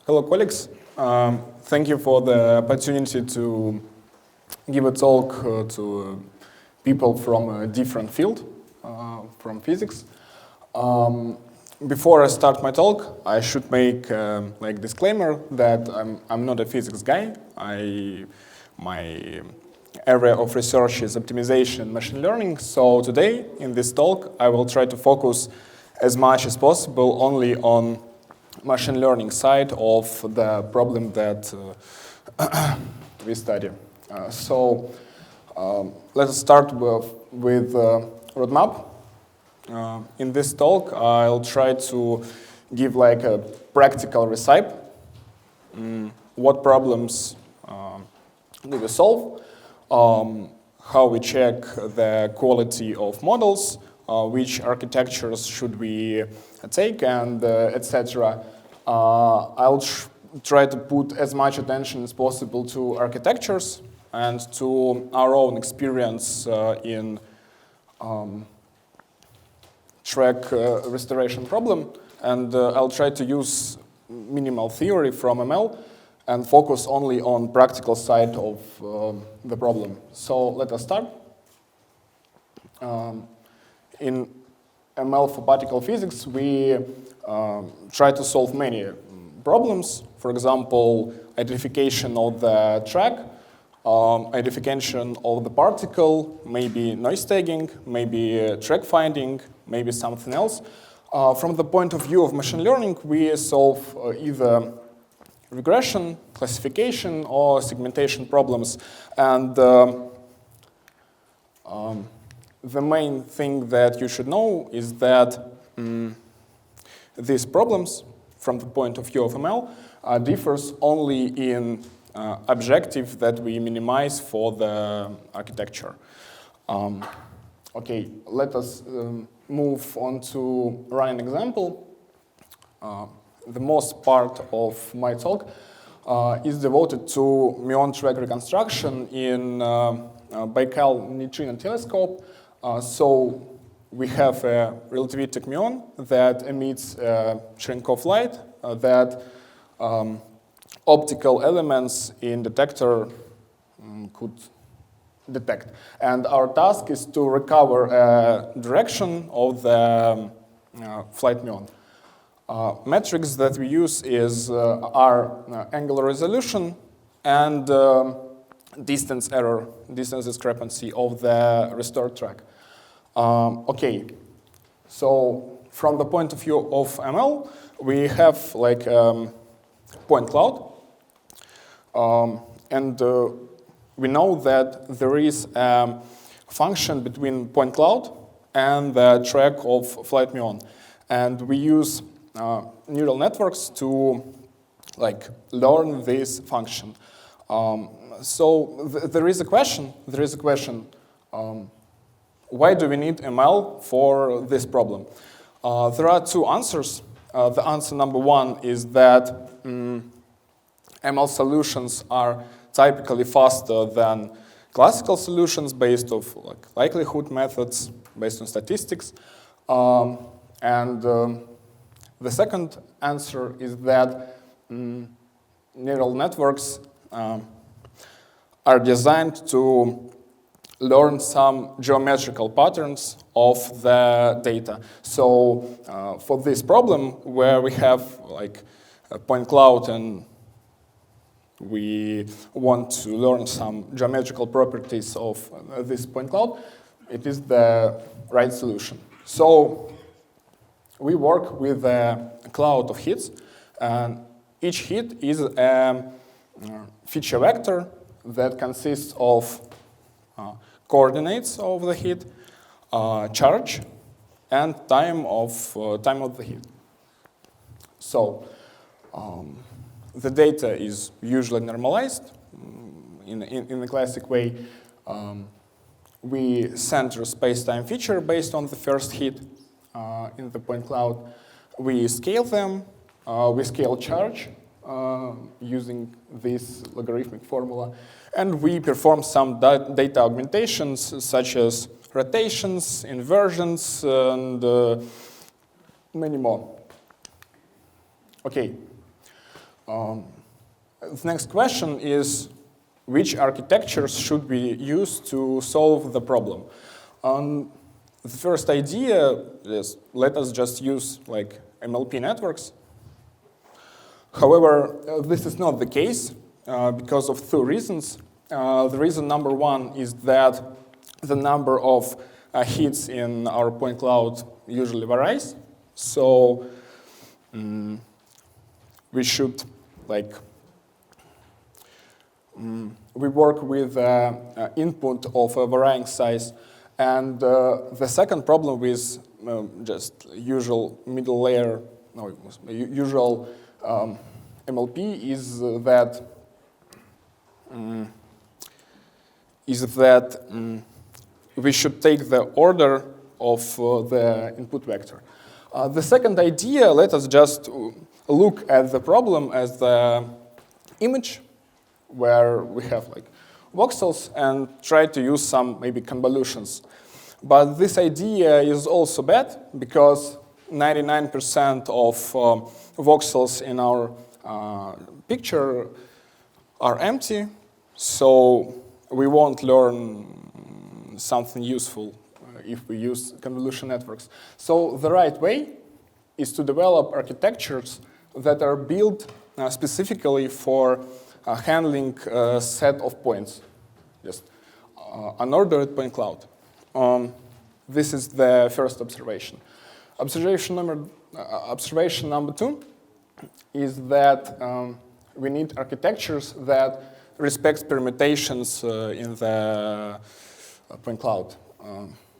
Hello, colleagues. Thank you for the opportunity to give a talk to people from a different field, from physics. Before I start my talk, I should make like disclaimer that I'm not a physics guy. My area of research is optimization, machine learning. So today, in this talk, I will try to focus as much as possible only on machine learning side of the problem that we study. Let us start with roadmap. In this talk, I'll try to give like a practical recipe. What problems do we solve? How we check the quality of models? Which architectures should we take, and etc. I'll try to put as much attention as possible to architectures and to our own experience in track restoration problem. And I'll try to use minimal theory from ML and focus only on practical side of the problem. So let us start. In ML for particle physics, we try to solve many problems. For example, identification of the track, identification of the particle, maybe noise tagging, maybe track finding, maybe something else. From the point of view of machine learning, we solve either regression, classification, or segmentation problems. And the main thing that you should know is that these problems, from the point of view of ML, differs only in objective that we minimize for the architecture. Okay, let us move on to run an example. The most part of my talk is devoted to muon track reconstruction in Baikal neutrino telescope. So we have a relativistic muon that emits Cherenkov light that optical elements in detector could detect. And our task is to recover a direction of the flight muon. Metrics that we use are angular resolution and distance error, distance discrepancy of the restored track. Okay, so from the point of view of ML, we have like point cloud, and we know that there is a function between point cloud and the track of flight muon, and we use neural networks to like learn this function. So there is a question. Why do we need ML for this problem? There are two answers. The answer number one is that ML solutions are typically faster than classical solutions based on like likelihood methods, based on statistics. And the second answer is that neural networks are designed to learn some geometrical patterns of the data. So for this problem, where we have like a point cloud and we want to learn some geometrical properties of this point cloud, it is the right solution. So we work with a cloud of hits, and each hit is a feature vector that consists of coordinates of the hit, charge, and time of the hit. So the data is usually normalized in the classic way. We center space-time feature based on the first hit in the point cloud. We scale them. We scale charge using this logarithmic formula. And we perform some data augmentations, such as rotations, inversions, and many more. Okay. The next question is, which architectures should we use to solve the problem? The first idea is, let us just use like MLP networks. However, this is not the case because of two reasons. The reason number one is that the number of hits in our point cloud usually varies. So we should we work with input of a varying size. And the second problem with just usual middle layer, usual MLP is that we should take the order of the input vector. The second idea, let us just look at the problem as the image where we have like voxels and try to use some maybe convolutions. But this idea is also bad because 99% of voxels in our picture are empty, so we won't learn something useful if we use convolution networks. So the right way is to develop architectures that are built specifically for handling a set of points, just unordered point cloud. This is the first observation. Observation number two is that we need architectures that respect permutations in the point cloud.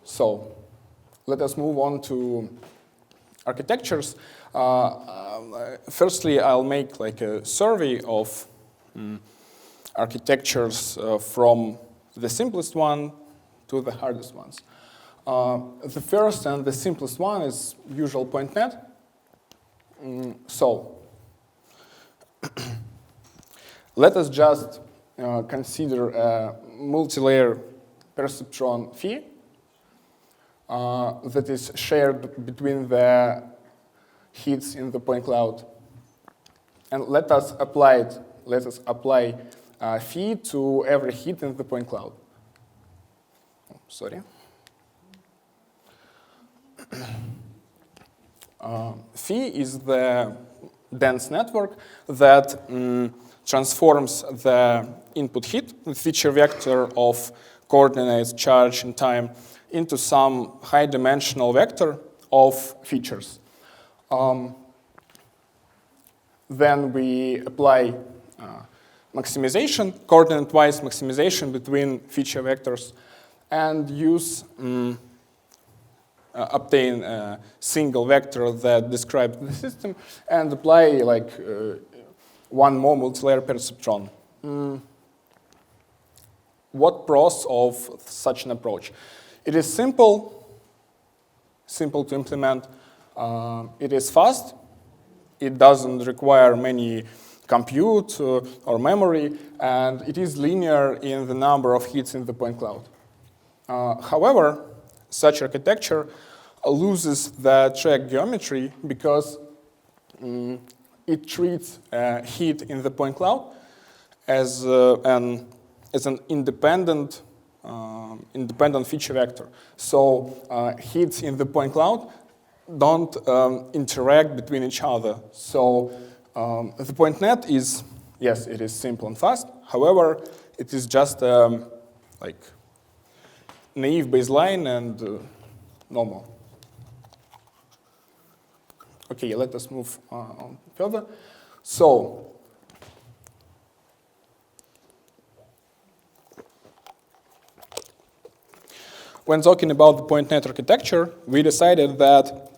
So let us move on to architectures. Firstly, I'll make like a survey of architectures from the simplest one to the hardest ones. The first and the simplest one is usual point net. So let us just consider a multi-layer perceptron phi that is shared between the hits in the point cloud. And let us apply phi to every hit in the point cloud. Oh, sorry. Phi is the dense network that transforms the input hit, the feature vector of coordinates, charge, and time, into some high-dimensional vector of features. Then we apply maximization, coordinate-wise maximization between feature vectors, and use obtain a single vector that describes the system, and apply like one more multilayer perceptron. What pros of such an approach? It is simple to implement. It is fast. It doesn't require many compute or memory, and it is linear in the number of hits in the point cloud. However, such architecture loses the track geometry because it treats a hit in the point cloud as an independent feature vector. So hits in the point cloud don't interact between each other. So the point net is, yes, it is simple and fast. However, it is just like naive baseline and normal. Okay, let us move on further. So when talking about the point net architecture, we decided that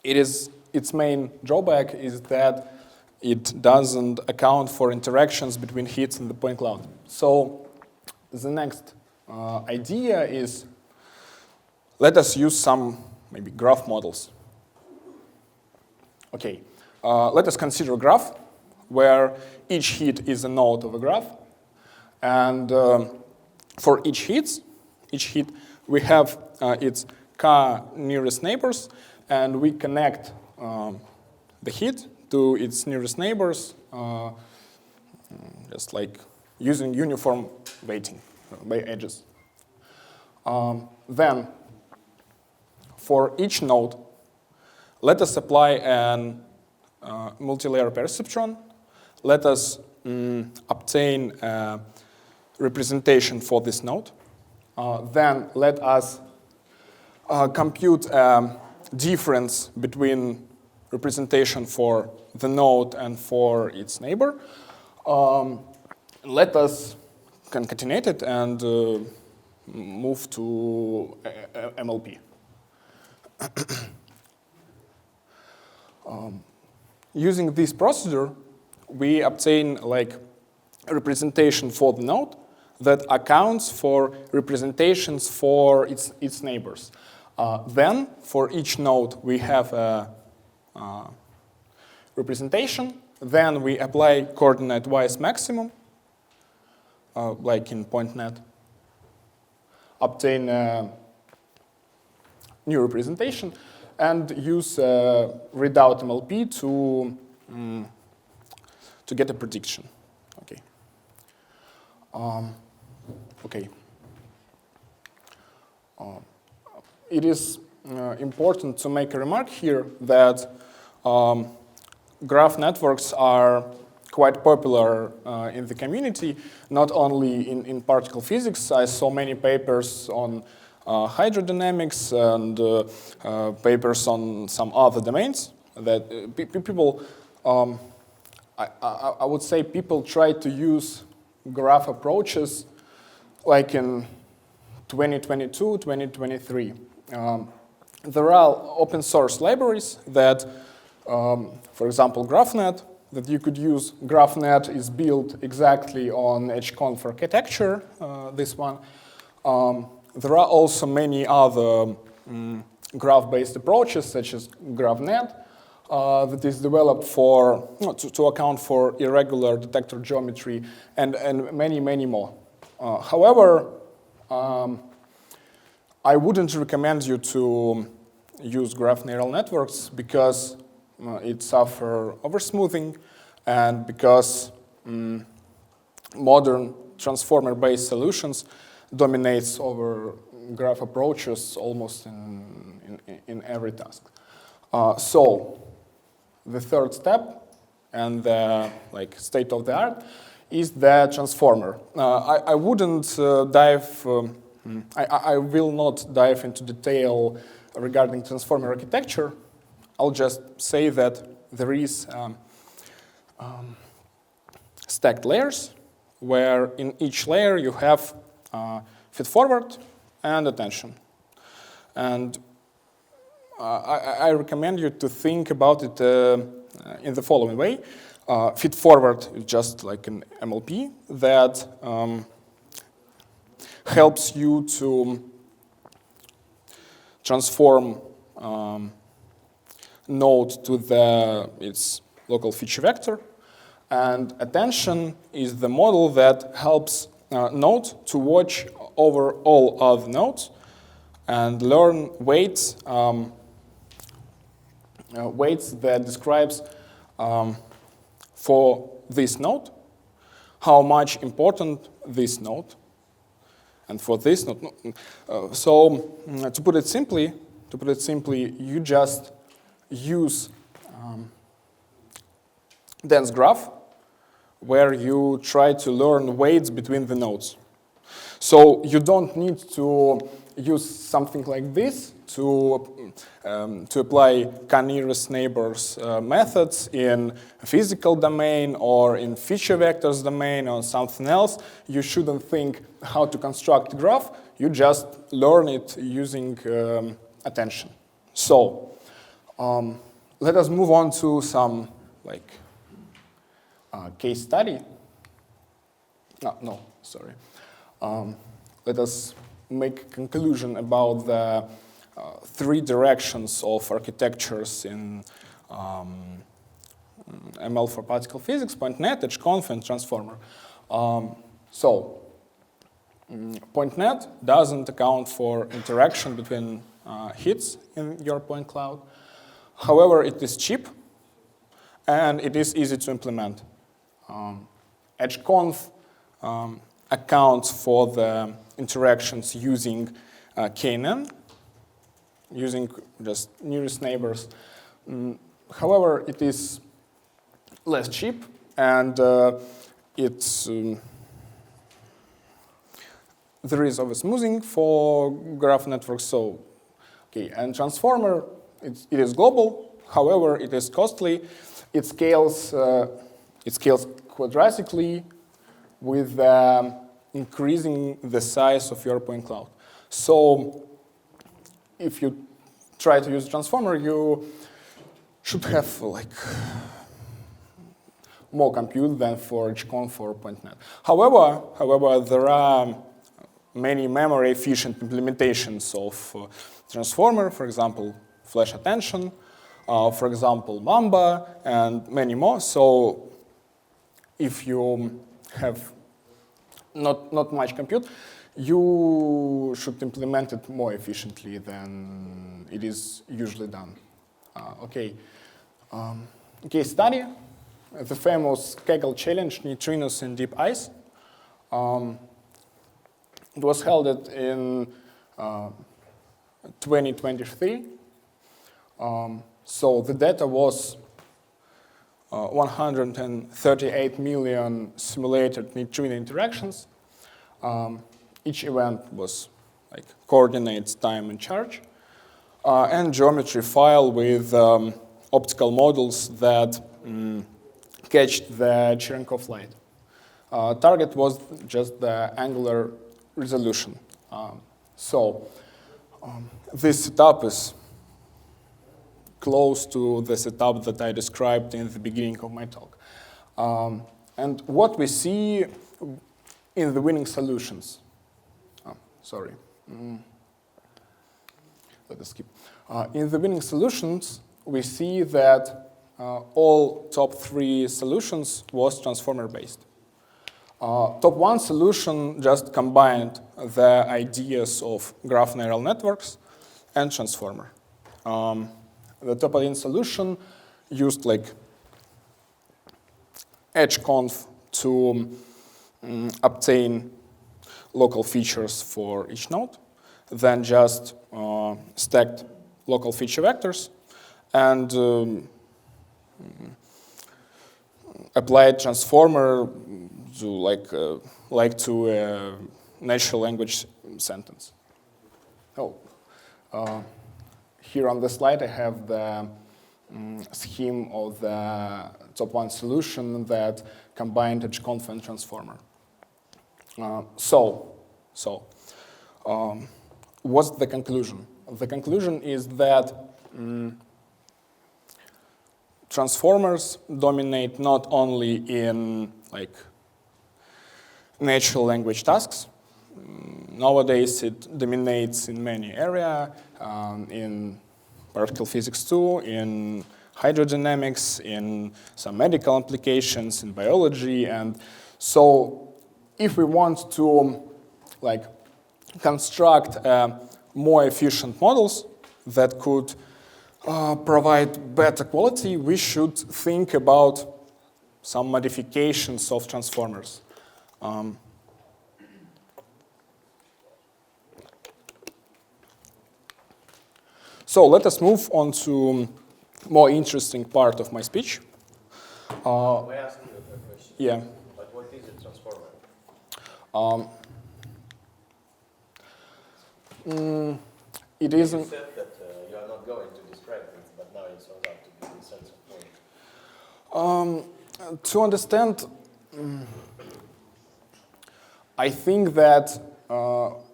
its main drawback is that it doesn't account for interactions between hits in the point cloud. So the next idea is, let us use some maybe graph models. Okay, let us consider a graph where each hit is a node of a graph, and for each hit we have its k nearest neighbors, and we connect the hit to its nearest neighbors, just like using uniform weighting by edges. Then, for each node, let us apply an multi-layer perceptron. Let us obtain a representation for this node. Then let us compute a difference between representation for the node and for its neighbor. Let us concatenate it and move to MLP. Using this procedure, we obtain like a representation for the node that accounts for representations for its neighbors. Then, for each node, we have a representation. Then we apply coordinate-wise maximum, like in PointNet. Obtain a new representation, and use readout MLP to get a prediction. Okay. Okay. It is important to make a remark here that graph networks are quite popular in the community, not only in particle physics. I saw many papers on hydrodynamics and papers on some other domains that people, I would say people try to use graph approaches like in 2022, 2023. There are open source libraries that, for example, GraphNet, that you could use. GraphNet is built exactly on HConf architecture, this one. There are also many other graph-based approaches, such as GraphNet, that is developed for to account for irregular detector geometry, and many, many more. However, I wouldn't recommend you to use graph neural networks because it suffers oversmoothing, and because modern transformer-based solutions dominates over graph approaches almost in every task. So the third step, and the state of the art, is the transformer. I wouldn't dive. I will not dive into detail regarding transformer architecture. I'll just say that there is stacked layers, where in each layer you have feed-forward and attention. And I recommend you to think about it in the following way. Feed-forward is just like an MLP that helps you to transform node to its local feature vector. And attention is the model that helps node to watch over all other nodes and learn weights, weights that describes for this node how much important this node, and for this node. So to put it simply, you just use dense graph where you try to learn weights between the nodes. So you don't need to use something like this to apply nearest neighbors methods in a physical domain or in feature vectors domain or something else. You shouldn't think how to construct graph. You just learn it using attention. So let us move on to some case study. Sorry. Let us make a conclusion about the three directions of architectures in ML for particle physics: PointNet, HConf, and transformer. So PointNet doesn't account for interaction between hits in your point cloud. However, it is cheap, and it is easy to implement. HConf accounts for the interactions using KNN, using just nearest neighbors. However, it is less cheap, and there is oversmoothing for graph networks. So, okay, and transformer, it is global. However, it is costly. It scales quadratically with increasing the size of your point cloud. So, if you try to use transformer, you should have like more compute than for HConf or PointNet. However, there are many memory-efficient implementations of transformer, for example, flash attention, for example, Mamba, and many more. So if you have not much compute, you should implement it more efficiently than it is usually done. Case study, the famous Kaggle challenge, neutrinos in deep ice. It was held in 2023. So the data was 138 million simulated neutrino interactions. Each event was like coordinates, time, and charge, and geometry file with optical models that catch the Cherenkov light. Target was just the angular resolution. This setup is close to the setup that I described in the beginning of my talk. And what we see in the winning solutions. Let us skip. In the winning solutions, we see that all top 3 solutions was transformer-based. Top 1 solution just combined the ideas of graph neural networks and transformer. The top 1 solution used like HConf to obtain local features for each node, then just stacked local feature vectors and applied transformer to like to a natural language sentence. Here on the slide I have the scheme of the top 1 solution that combined HConf and transformer. What's the conclusion? The conclusion is that transformers dominate not only in like natural language tasks. Nowadays it dominates in many areas, in particle physics too, in hydrodynamics, in some medical applications, in biology. And so if we want to like construct more efficient models that could provide better quality, we should think about some modifications of transformers. So let us move on to more interesting part of my speech. May I ask you a question? Yeah. But what is a transformer? It isn't. You said that you are not going to describe things, but now it turns out to be the sense of point. To understand, I think that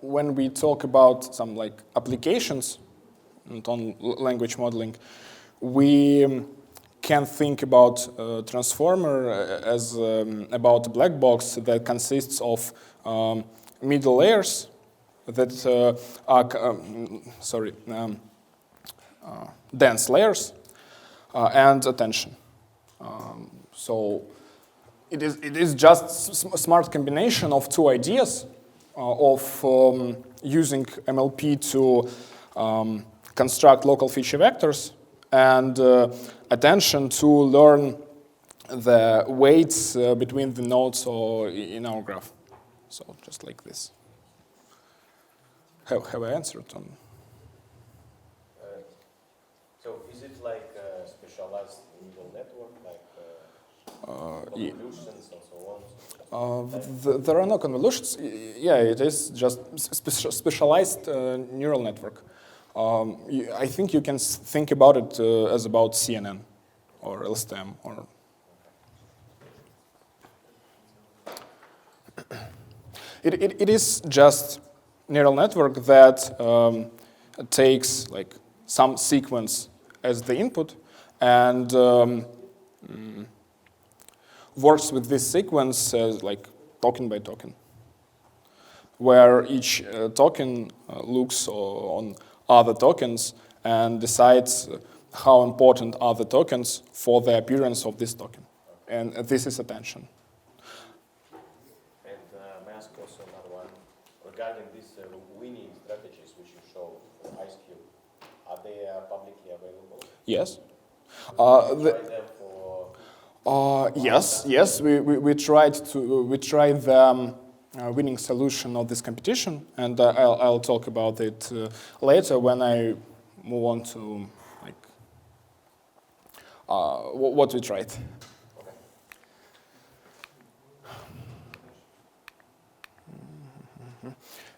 when we talk about some like applications and on language modeling, we can think about transformer as about a black box that consists of middle layers that are dense layers and attention. So it is just a smart combination of 2 ideas of using MLP to construct local feature vectors and attention to learn the weights between the nodes or in our graph. So just like this. Have I answered on? So is it like a specialized neural network, like convolutions and so on? There are no convolutions. Yeah, it is just specialized neural network. I think you can think about it as about CNN or LSTM or. It is just neural network that takes like some sequence as the input and works with this sequence as like token by token, where each token looks on other tokens and decides how important are the tokens for the appearance of this token. And this is attention. And may I ask also another one regarding these winning strategies which you show for Ice Cube. Are they publicly available? Yes. Try them for. Yes. We tried the winning solution of this competition, and I'll talk about it later when I move on to like what we tried. Okay.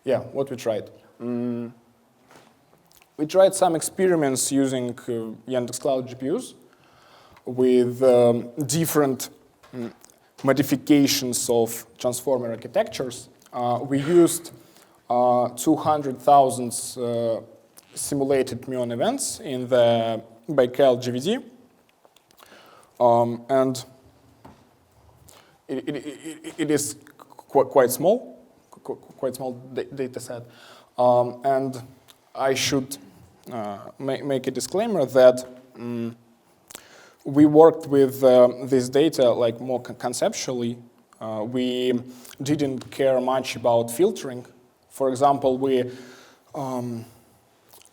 Yeah, what we tried. We tried some experiments using Yandex Cloud GPUs with different modifications of transformer architectures. We used 200,000 simulated muon events in the Baikal GVD, and it is quite small data set. And I should make a disclaimer that we worked with this data like more conceptually. We didn't care much about filtering. For example, we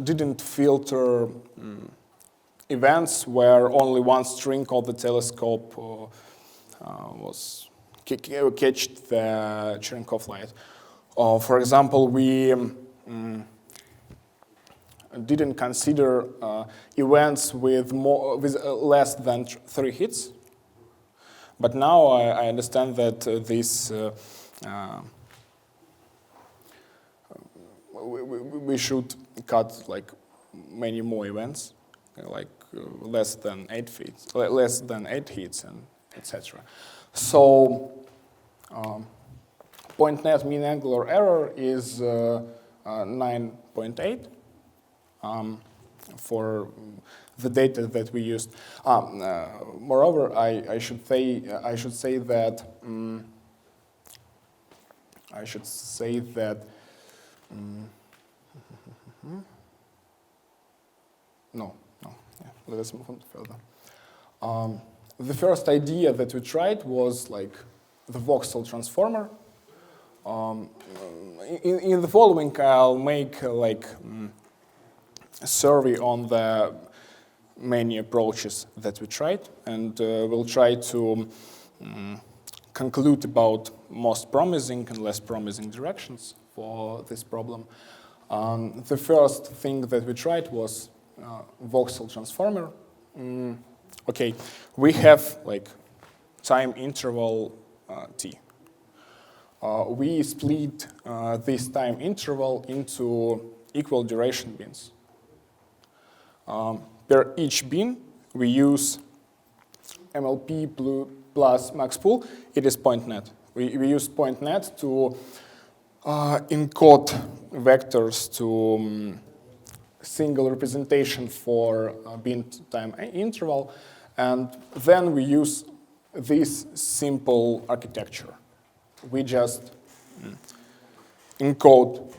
didn't filter events where only one string of the telescope was catched the Cherenkov light. For example, we didn't consider events with less than 3 hits. But now I understand that this we should cut like many more events, like less than 8 hits, and etc. So point net mean angular error is 9.8 for the data that we used. Moreover, I should say that no. Yeah, let us move on further. The first idea that we tried was like the voxel transformer. In the following, I'll make like a survey on the many approaches that we tried, and we'll try to conclude about most promising and less promising directions for this problem. The first thing that we tried was voxel transformer. Okay, we have like time interval t. We split this time interval into equal duration bins. Per each bin, we use MLP plus maxpool. It is point net. We use point net to encode vectors to single representation for bin time interval, and then we use this simple architecture. We just encode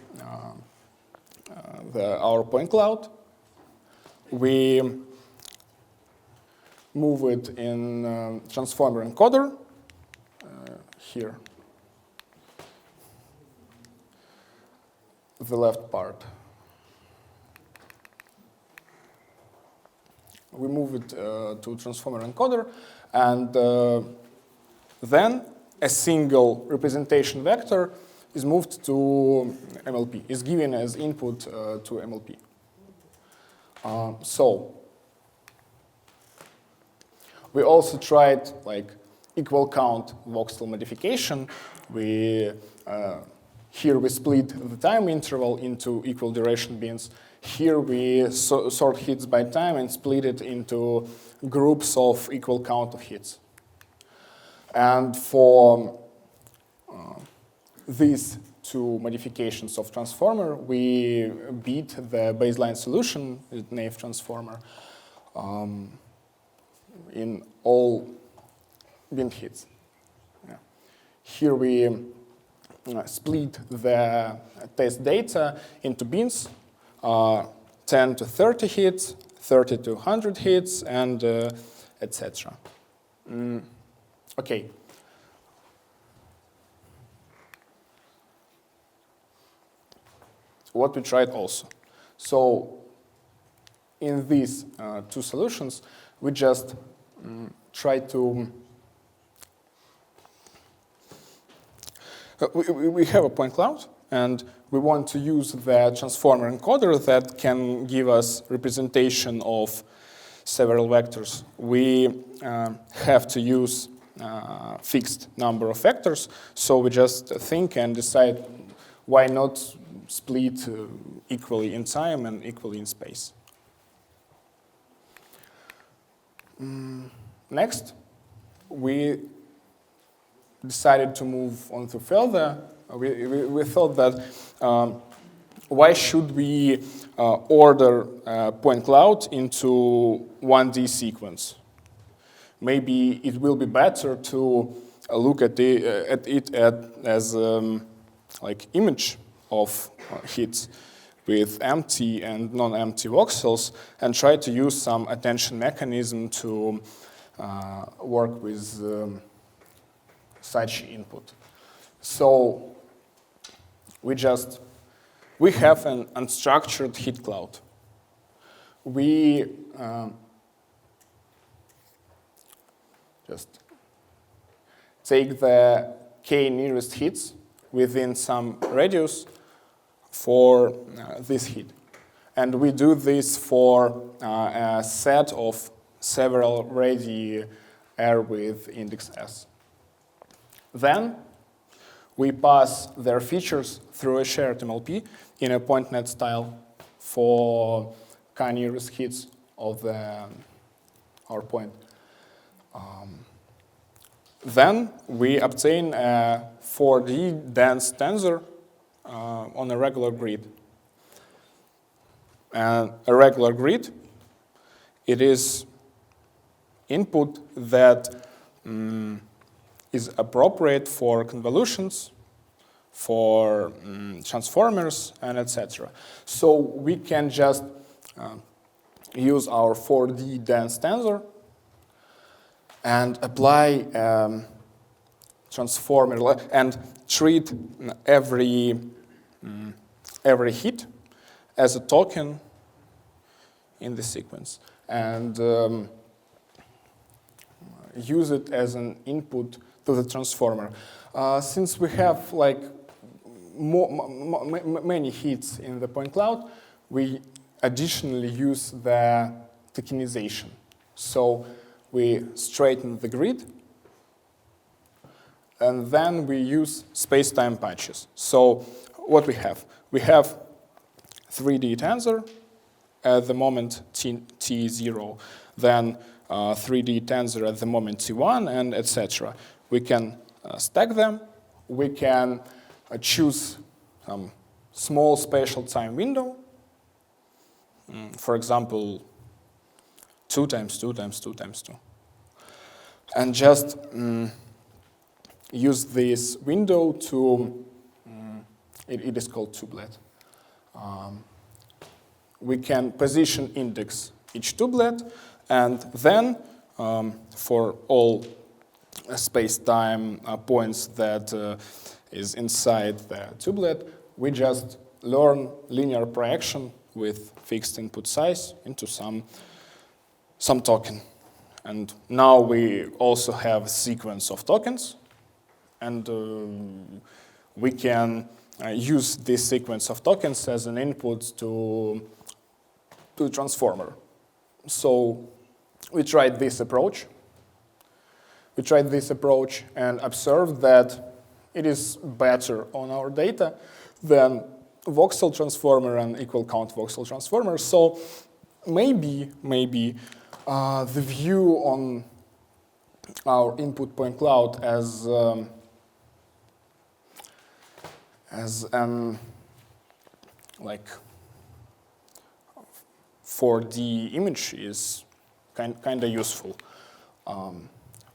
our point cloud. We move it in transformer encoder here, the left part. we move it to transformer encoder, and then a single representation vector is moved to MLP, is given as input to MLP. So we also tried like equal count voxel modification. Here we split the time interval into equal duration bins. Here we sort hits by time and split it into groups of equal count of hits. And for these two modifications of transformer, we beat the baseline solution with naive transformer in all bin hits. Yeah. Here we split the test data into bins, 10 to 30 hits, 30 to 100 hits, and etc. Okay. What we tried also. So in these two solutions, we just try to we have a point cloud, and we want to use the transformer encoder that can give us representation of several vectors. We have to use fixed number of vectors, so we just think and decide why not split equally in time and equally in space. Next, we decided to move on to further. We thought that why should we order point cloud into 1D sequence? Maybe it will be better to look at it as like image of hits with empty and non-empty voxels and try to use some attention mechanism to work with such input. So we have an unstructured hit cloud. We just take the k nearest hits within some radius for this hit. And we do this for a set of several radii R with index S. Then we pass their features through a shared MLP in a point net style for k-nearest hits of our point. Then we obtain a 4D dense tensor on a regular grid. And a regular grid, it is input that is appropriate for convolutions, for transformers, and etc. So we can just use our 4D dense tensor and apply transformer and treat every hit as a token in the sequence and use it as an input to the transformer. Since we have like many hits in the point cloud, we additionally use the tokenization. So we straighten the grid, and then we use space-time patches. So what we have? We have 3D tensor at the moment t0, then 3D tensor at the moment t1, and etc. We can stack them. We can choose some small spatial time window. For example, 2 times 2 times 2 times 2. And just use this window to, it is called tublet. We can position index each tublet, and then for all space-time points that is inside the tublet, we just learn linear projection with fixed input size into some some token. And now we also have a sequence of tokens, and we can use this sequence of tokens as an input to the transformer. So we tried this approach. And observed that it is better on our data than voxel transformer and equal count voxel transformer. So maybe the view on our input point cloud as like 4D image is kind of useful.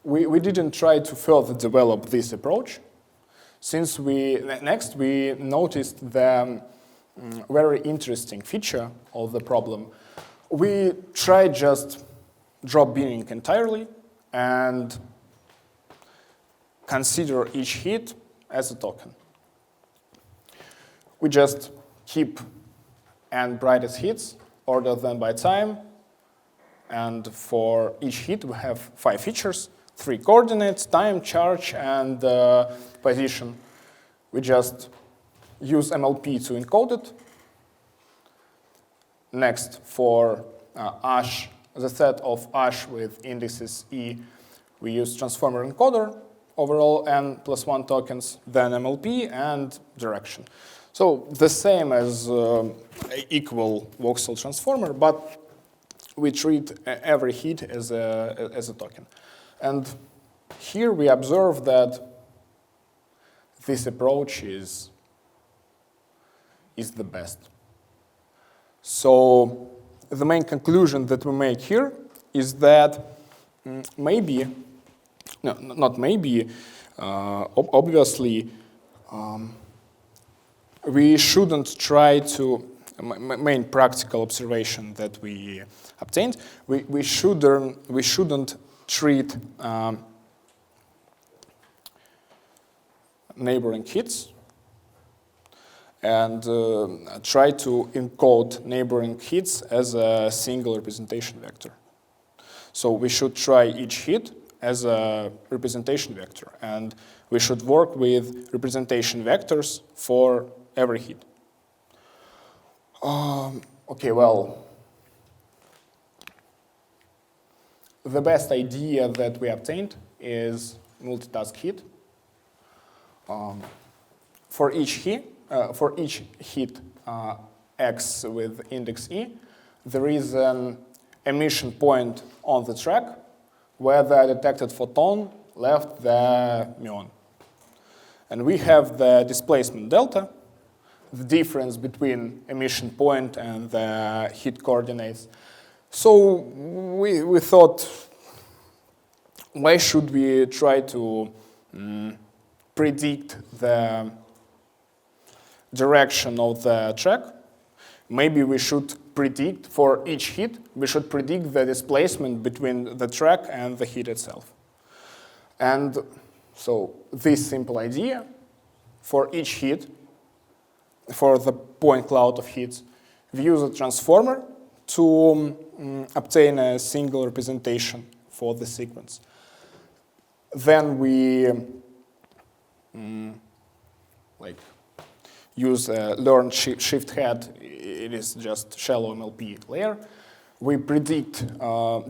We didn't try to further develop this approach, since next we noticed the very interesting feature of the problem. We tried just drop binning entirely and consider each hit as a token. We just keep n brightest hits, order them by time, and for each hit we have 5 features, 3 coordinates, time, charge, and position. We just use MLP to encode it. Next, for ash, the set of ash with indexes E, we use transformer encoder, overall n plus 1 tokens, then MLP and direction. So the same as equal voxel transformer, but we treat every hit as a token. And here we observe that this approach is the best. So the main conclusion that we make here is that obviously, we shouldn't try to, main practical observation that we obtained, we shouldn't treat neighboring hits and try to encode neighboring hits as a single representation vector. So we should try each hit as a representation vector, and we should work with representation vectors for every hit. Okay, well, the best idea that we obtained is multitask hit. For each hit X with index E, there is an emission point on the track where the detected photon left the muon. And we have the displacement delta, the difference between emission point and the hit coordinates. So we thought, why should we try to predict the direction of the track? Maybe we should predict, for each hit, we should predict the displacement between the track and the hit itself. And so this simple idea, for each hit, for the point cloud of hits, we use a transformer to obtain a single representation for the sequence. Then we use a learned shift head. It is just shallow MLP layer. We predict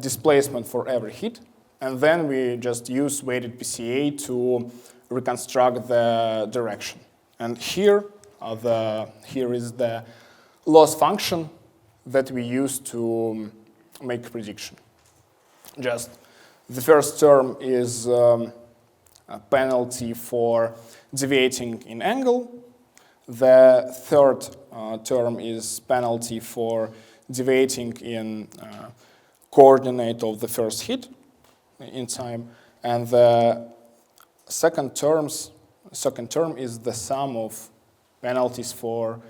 displacement for every hit, and then we just use weighted PCA to reconstruct the direction. And here is the loss function that we use to make a prediction. Just the first term is a penalty for deviating in angle. The third term is penalty for deviating in coordinate of the first hit in time. And the second term is the sum of penalties for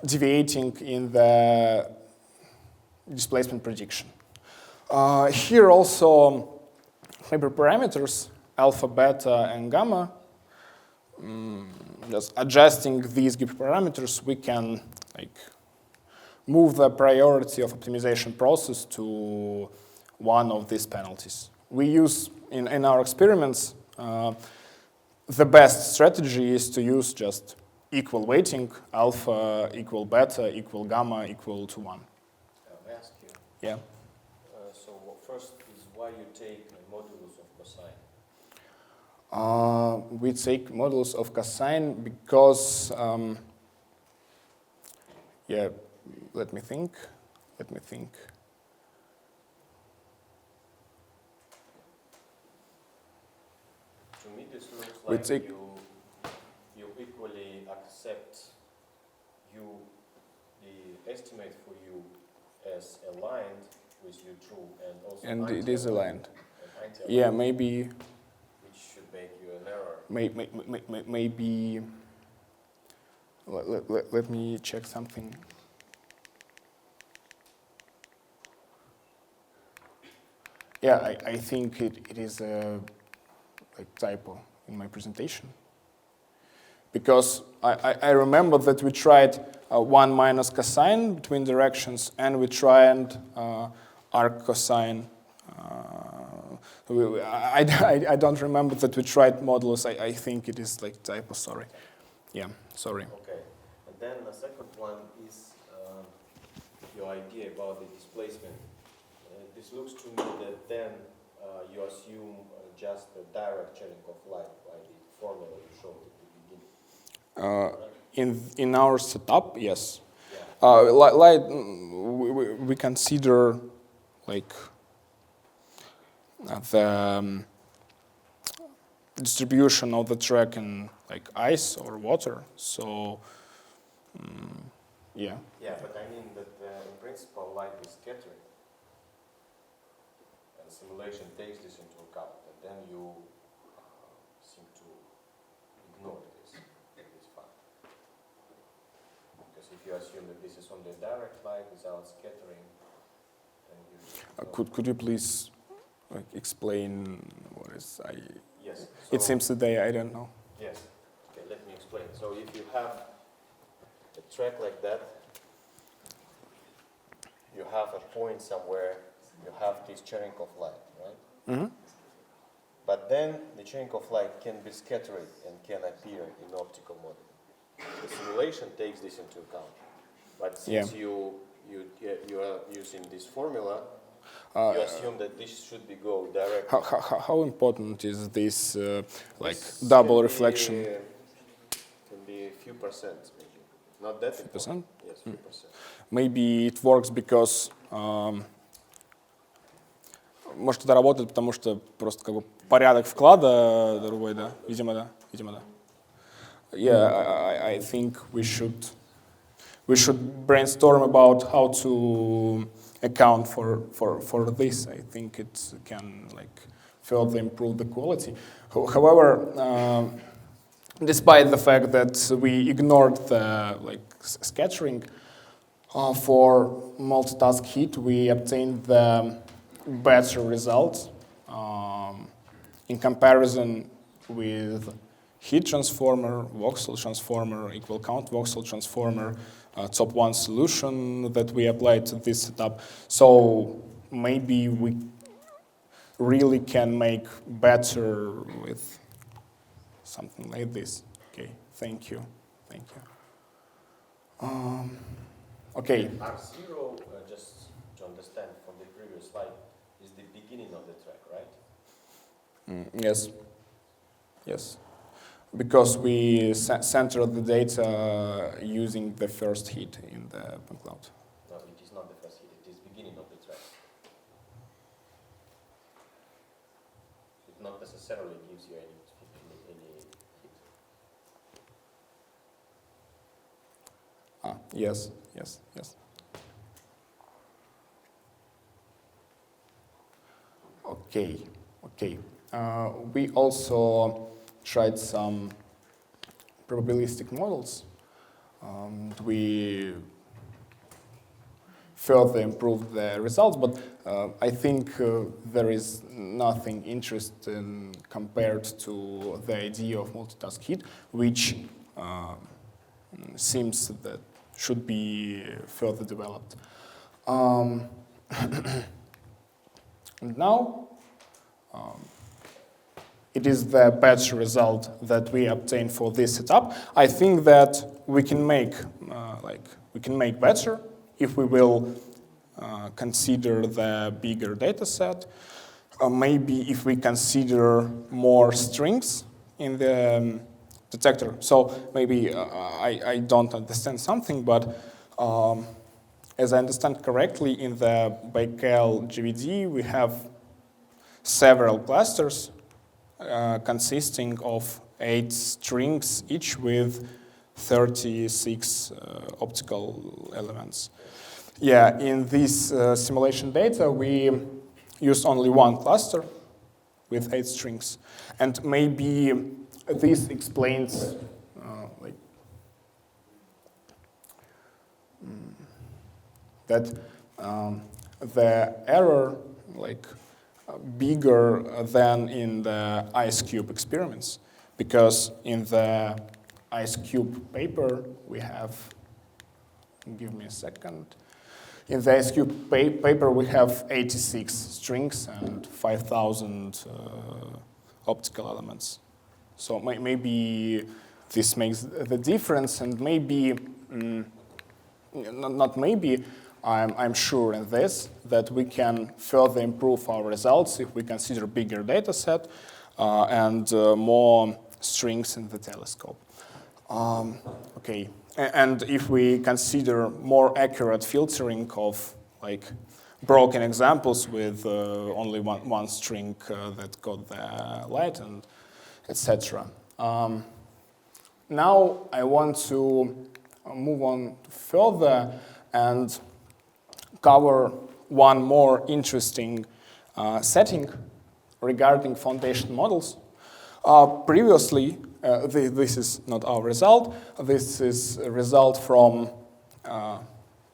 deviating in the displacement prediction. Here also hyperparameters, alpha, beta, and gamma. Just adjusting these parameters, we can move the priority of optimization process to one of these penalties. We use, in our experiments, the best strategy is to use just equal weighting, alpha equal beta equal gamma equal to 1. May I ask you? Yeah. So first is why you take modulus of cosine? We take modulus of cosine because, yeah, let me think. To me, this looks We like take- you equally accept the estimate for u as aligned with u true and also And it is aligned. and anti-aligned, Yeah, maybe, which should make you an error. maybe. Let me check something. Yeah, I think it is a typo in my presentation. Because I remember that we tried 1 minus cosine between directions, and we tried arc cosine. I don't remember that we tried modulus. I think it is like typo, sorry. Yeah, sorry. Okay. And then the second one is your idea about the displacement. This looks to me that then you assume just the direct changing of light by the formula you showed at the beginning. In our setup, yes. Yeah. Light, we consider like the distribution of the track in like ice or water. So, yeah. Yeah, but I mean that in principle light is scattering. And simulation takes this into account, and then you seem to ignore this fact. Because if you assume that this is only direct light without scattering, then you Could you please like explain what is I? Yes. It seems today I don't know. Yes. Okay, let me explain. So if you have a track like that, you have a point somewhere, you have this chunk of light, right? Mm-hmm. But then the chunk of light can be scattered and can appear in optical model. The simulation takes this into account. But since you are using this formula, you assume that this should be go direct. How important is this like This double can reflection? Can be a few percent, maybe. Not that important. Percent? Yes, few percent. Maybe it works because может это работает, потому что просто как бы порядок вклада другой, да? Видимо, да. Yeah, I think we should brainstorm about how to account for this. I think it can like further improve the quality. However, despite the fact that we ignored the like scattering for multitask heat, we obtained the better results in comparison with heat transformer, voxel transformer, equal count voxel transformer, top one solution that we applied to this setup. So maybe we really can make better with something like this. Okay, thank you. Okay. R0, just to understand from the previous slide, is the beginning of the track, right? Yes. Because we center the data using the first heat in the point cloud. No, it is not the first heat, it is beginning of the track. It not necessarily gives you any heat. Yes. Okay. We also tried some probabilistic models. We further improved the results, but I think there is nothing interesting compared to the idea of multitask heat, which seems that should be further developed. And now, it is the batch result that we obtain for this setup. I think that we can make better if we will consider the bigger data set. Maybe if we consider more strings in the detector. So maybe I don't understand something, but as I understand correctly, in the Baikal GVD, we have several clusters consisting of 8 strings, each with 36 optical elements. Yeah, in this simulation data, we used only one cluster with 8 strings. And maybe this explains that the error bigger than in the ice cube experiments, because in the ice cube paper we have, give me a second, in the ice cube paper we have 86 strings and 5,000 optical elements. So maybe this makes the difference, and maybe, not maybe, I'm sure in this that we can further improve our results if we consider bigger data set and more strings in the telescope. Okay, and if we consider more accurate filtering of broken examples with only one string that got the light and etc. Now I want to move on further and cover one more interesting setting regarding foundation models. Previously, this is not our result. This is a result from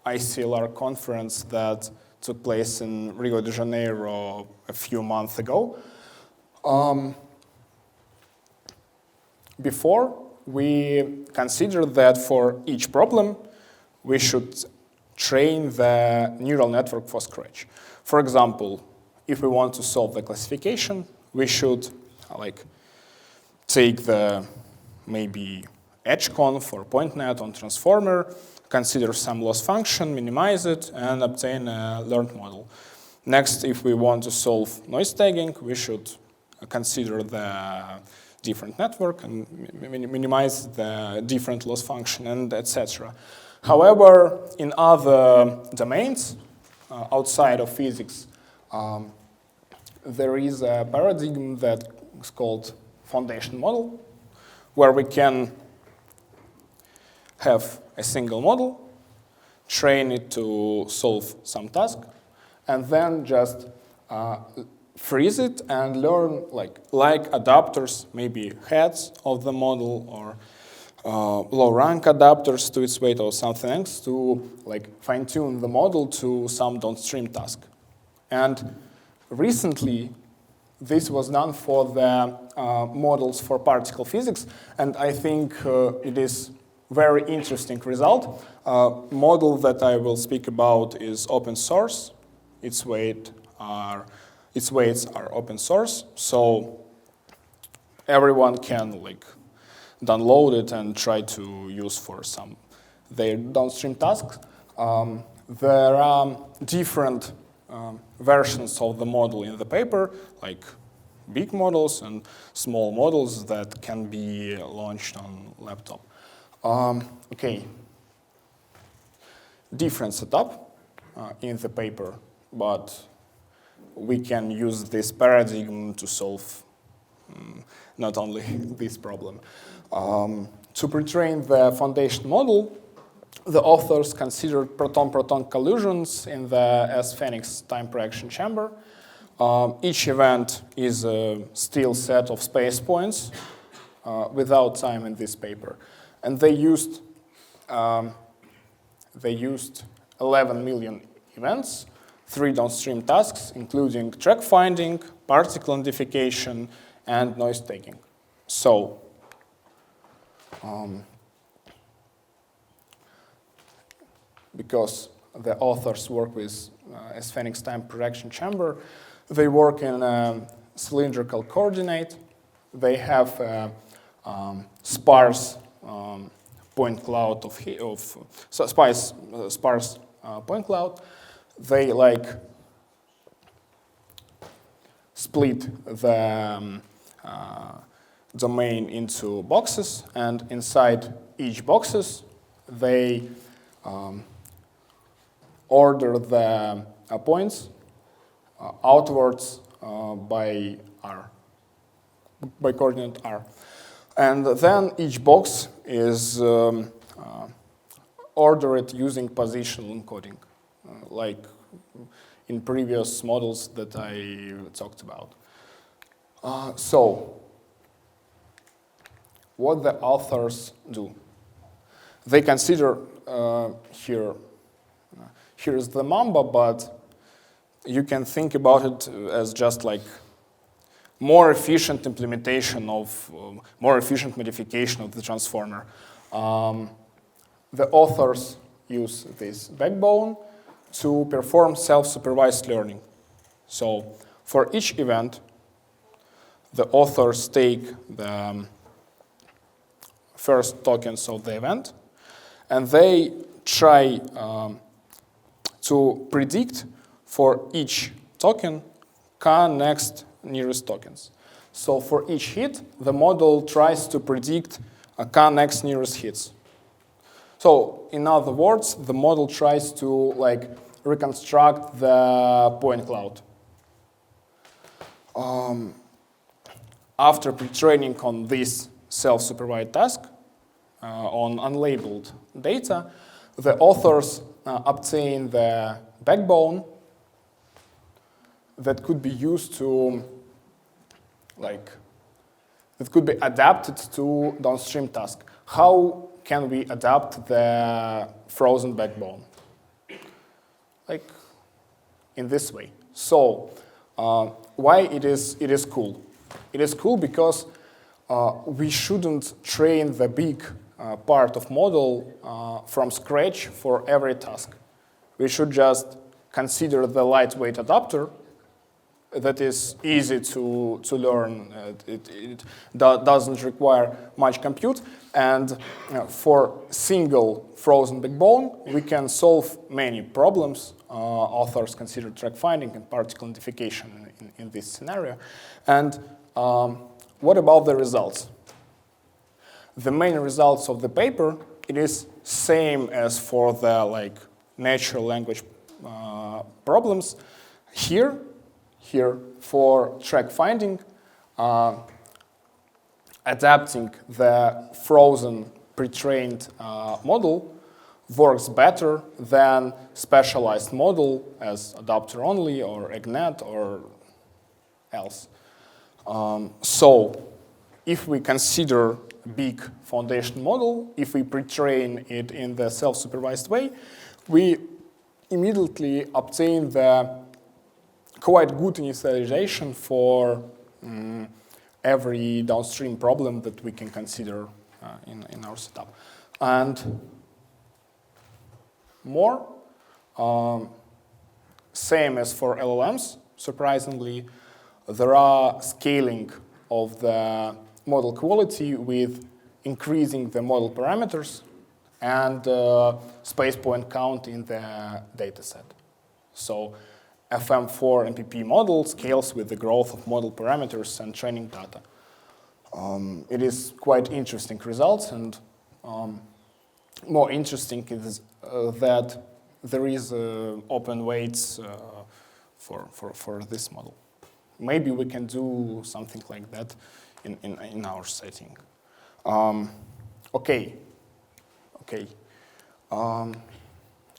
ICLR conference that took place in Rio de Janeiro a few months ago. Before, we considered that for each problem, we should train the neural network from scratch. For example, if we want to solve the classification, we should take the maybe edge-conf or point net on transformer, consider some loss function, minimize it, and obtain a learned model. Next, if we want to solve noise tagging, we should consider the different network and minimize the different loss function, and etc. However, in other domains outside of physics, there is a paradigm that is called foundation model, where we can have a single model, train it to solve some task, and then just freeze it and learn like adapters, maybe heads of the model or low rank adapters to its weight or something else to fine-tune the model to some downstream task. And recently, this was done for the models for particle physics, and I think it is very interesting result. Model that I will speak about is open source. Its weights are open source, so everyone can download it and try to use for some their downstream tasks. There are different versions of the model in the paper, like big models and small models that can be launched on laptop. Okay, different setup in the paper, but we can use this paradigm to solve not only this problem. To pre-train the foundation model, the authors considered proton-proton collisions in the S-Phoenix time projection chamber. Each event is a still set of space points without time in this paper. And they used 11 million events, 3 downstream tasks, including track finding, particle identification, and noise tagging. So, because the authors work with S-Phoenix time projection chamber, They work in a cylindrical coordinate. They have a sparse point cloud sparse point cloud. They like split the domain into boxes, and inside each boxes they order the points outwards by r, by coordinate r. And then each box is ordered using positional encoding, like in previous models that I talked about. So, what the authors do? They consider here's the Mamba, but you can think about it as just like more efficient implementation of, more efficient modification of the transformer. The authors use this backbone to perform self-supervised learning. So for each event, the authors take the first tokens of the event, and they try to predict for each token next nearest tokens. So for each hit, the model tries to predict next nearest hits. So in other words, the model tries to like reconstruct the point cloud. After pre-training on this self-supervised task on unlabeled data, the authors obtain the backbone that could be used to, like, that could be adapted to downstream task. How can we adapt the frozen backbone? Like, in this way. So, why it is cool? It is cool because we shouldn't train the big part of model from scratch for every task. We should just consider the lightweight adapter that is easy to learn. It doesn't require much compute. And for single frozen backbone, we can solve many problems. Authors consider track finding and particle identification in this scenario. And what about the results? The main results of the paper, it is same as for the like natural language problems. Here for track finding, adapting the frozen pre-trained model works better than specialized model as adapter only or EggNet or else. So if we consider big foundation model, if we pre-train it in the self-supervised way, we immediately obtain the quite good initialization for every downstream problem that we can consider in our setup. And more, same as for LLMs, surprisingly, there are scaling of the model quality with increasing the model parameters and space point count in the dataset. So FM4 MPP model scales with the growth of model parameters and training data. It is quite interesting results, and more interesting is that there is open weights for this model. Maybe we can do something like that in our setting. Okay.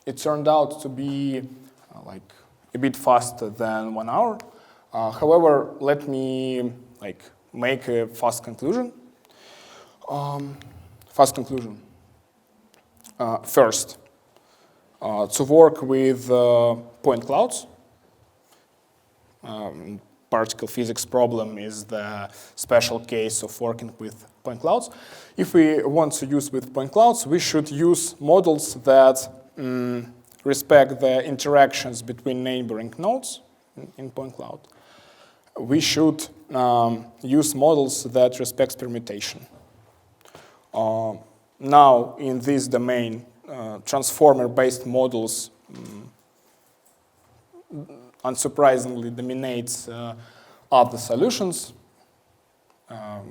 It turned out to be like a bit faster than 1 hour. However, let me like make a fast conclusion. First, to work with point clouds, particle physics problem is the special case of working with point clouds. If we want to use with point clouds, we should use models that respect the interactions between neighboring nodes in point cloud. we should use models that respect permutation. Now, in this domain, transformer-based models unsurprisingly dominates other solutions,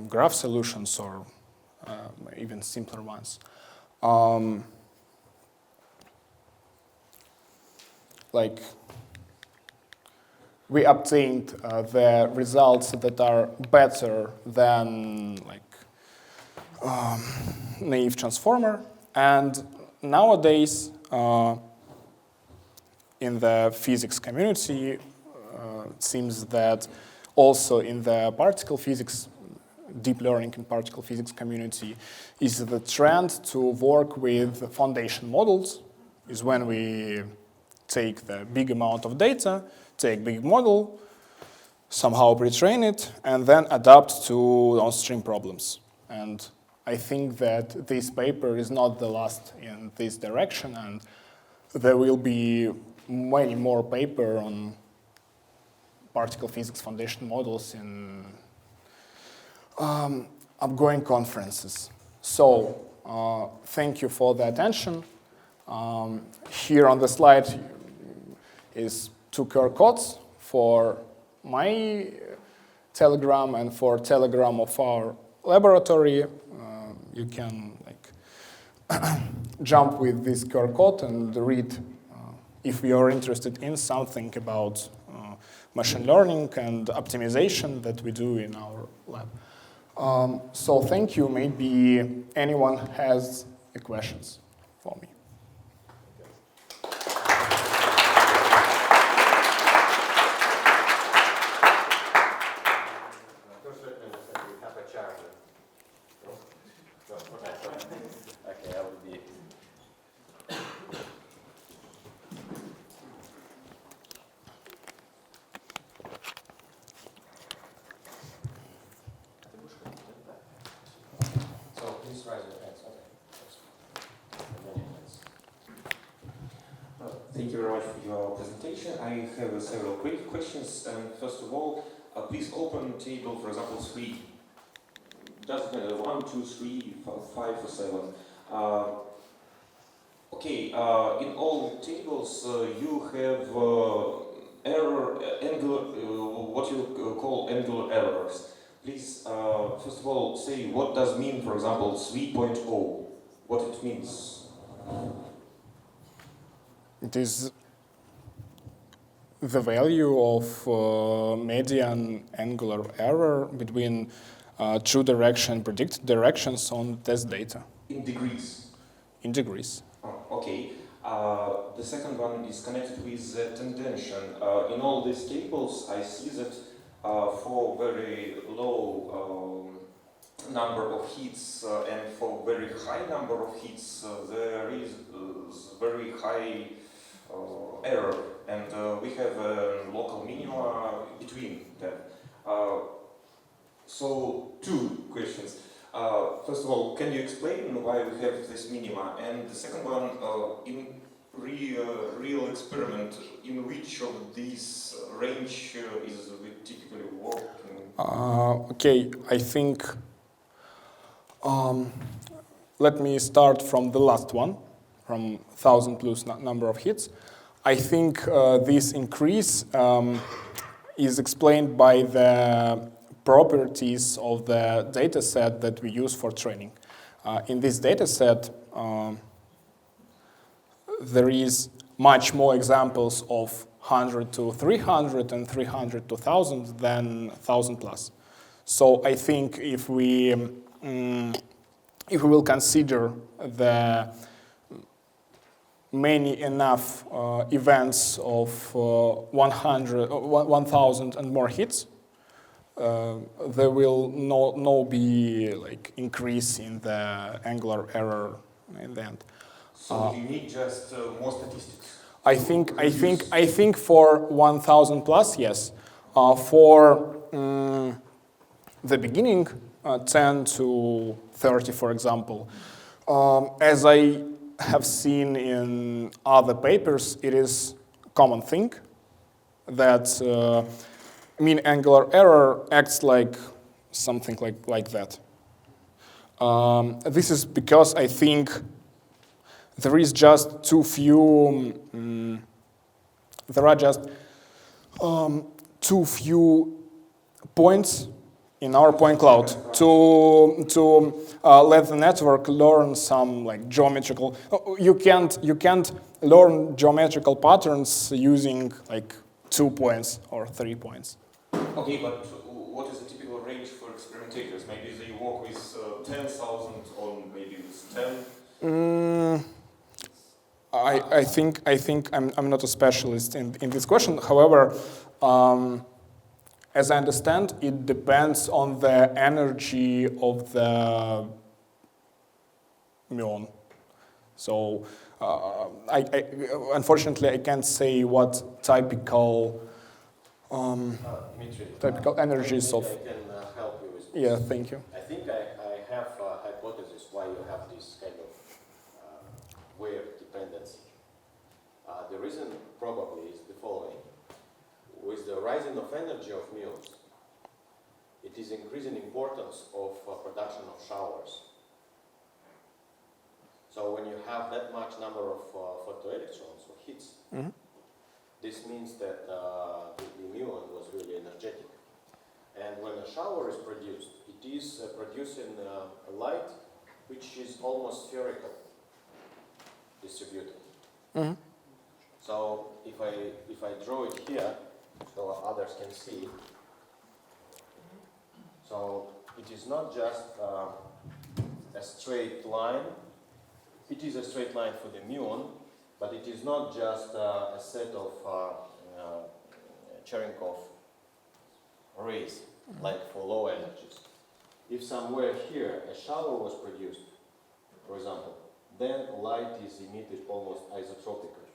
graph solutions, or even simpler ones. Like, we obtained the results that are better than naive transformer, and nowadays in the physics community, it seems that also in the particle physics, deep learning and particle physics community, is the trend to work with foundation models, is when we take the big amount of data, take big model, somehow pre-train it, and then adapt to downstream problems. And I think that this paper is not the last in this direction, and there will be many more papers on particle physics foundation models in upcoming conferences. So, thank you for the attention. Here on the slide is 2 QR codes for my Telegram and for Telegram of our laboratory. You can jump with this QR code and read if you are interested in something about machine learning and optimization that we do in our lab. So thank you. Maybe anyone has questions for me. Thank you very much for your presentation. I have several quick questions. First of all, please open table, for example, 3. Doesn't matter, 1, 2, 3, 5, or 7. Okay, in all tables you have error, angular, what you call angular errors. Please, first of all, say what does mean, for example, 3.0, what it means. It is the value of median angular error between true direction and predicted directions on test data. In degrees? In degrees. Oh, okay. The second one is connected with the tendency. In all these tables, I see that for very low number of hits and for very high number of hits, there is very high error, and we have a local minima between them. So, 2 questions. First of all, can you explain why we have this minima? And the second one, in real experiment, in which of these range is we typically working? Okay, I think, let me start from the last one, from 1,000 plus number of hits. I think this increase is explained by the properties of the data set that we use for training. In this data set, there is much more examples of 100 to 300 and 300 to 1,000 than 1,000 plus. So I think if we will consider the many enough events of 1,000 and more hits, there will no be increase in the angular error in the end. So you need just more statistics. I think for 1,000 plus, yes. For the beginning, 10 to 30, for example, as I have seen in other papers, it is a common thing that mean angular error acts like something like that. This is because I think there is just too few. There are just too few points in our point cloud to let the network learn some like geometrical. You can't learn geometrical patterns using like 2 points or 3 points. Okay, but what is the typical range for experimentators? Maybe they work with 10,000 or maybe with 10. I think I'm not a specialist in this question. However, as I understand, it depends on the energy of the muon. So, unfortunately, I can't say what typical Dmitry, typical energies of. I can help you with this. Yeah, thank you. I think I have a hypothesis why you have this kind of weird dependency. The reason probably is the following. With the rising of energy of muons, it is increasing importance of production of showers. So when you have that much number of photoelectrons or hits, this means that the muon was really energetic. And when a shower is produced, it is producing a light which is almost spherical distributed. So if I draw it here, so others can see, so it is not just a straight line. It is a straight line for the muon, but it is not just a set of Cherenkov rays, like for low energies. If somewhere here a shower was produced, for example, then light is emitted almost isotropically,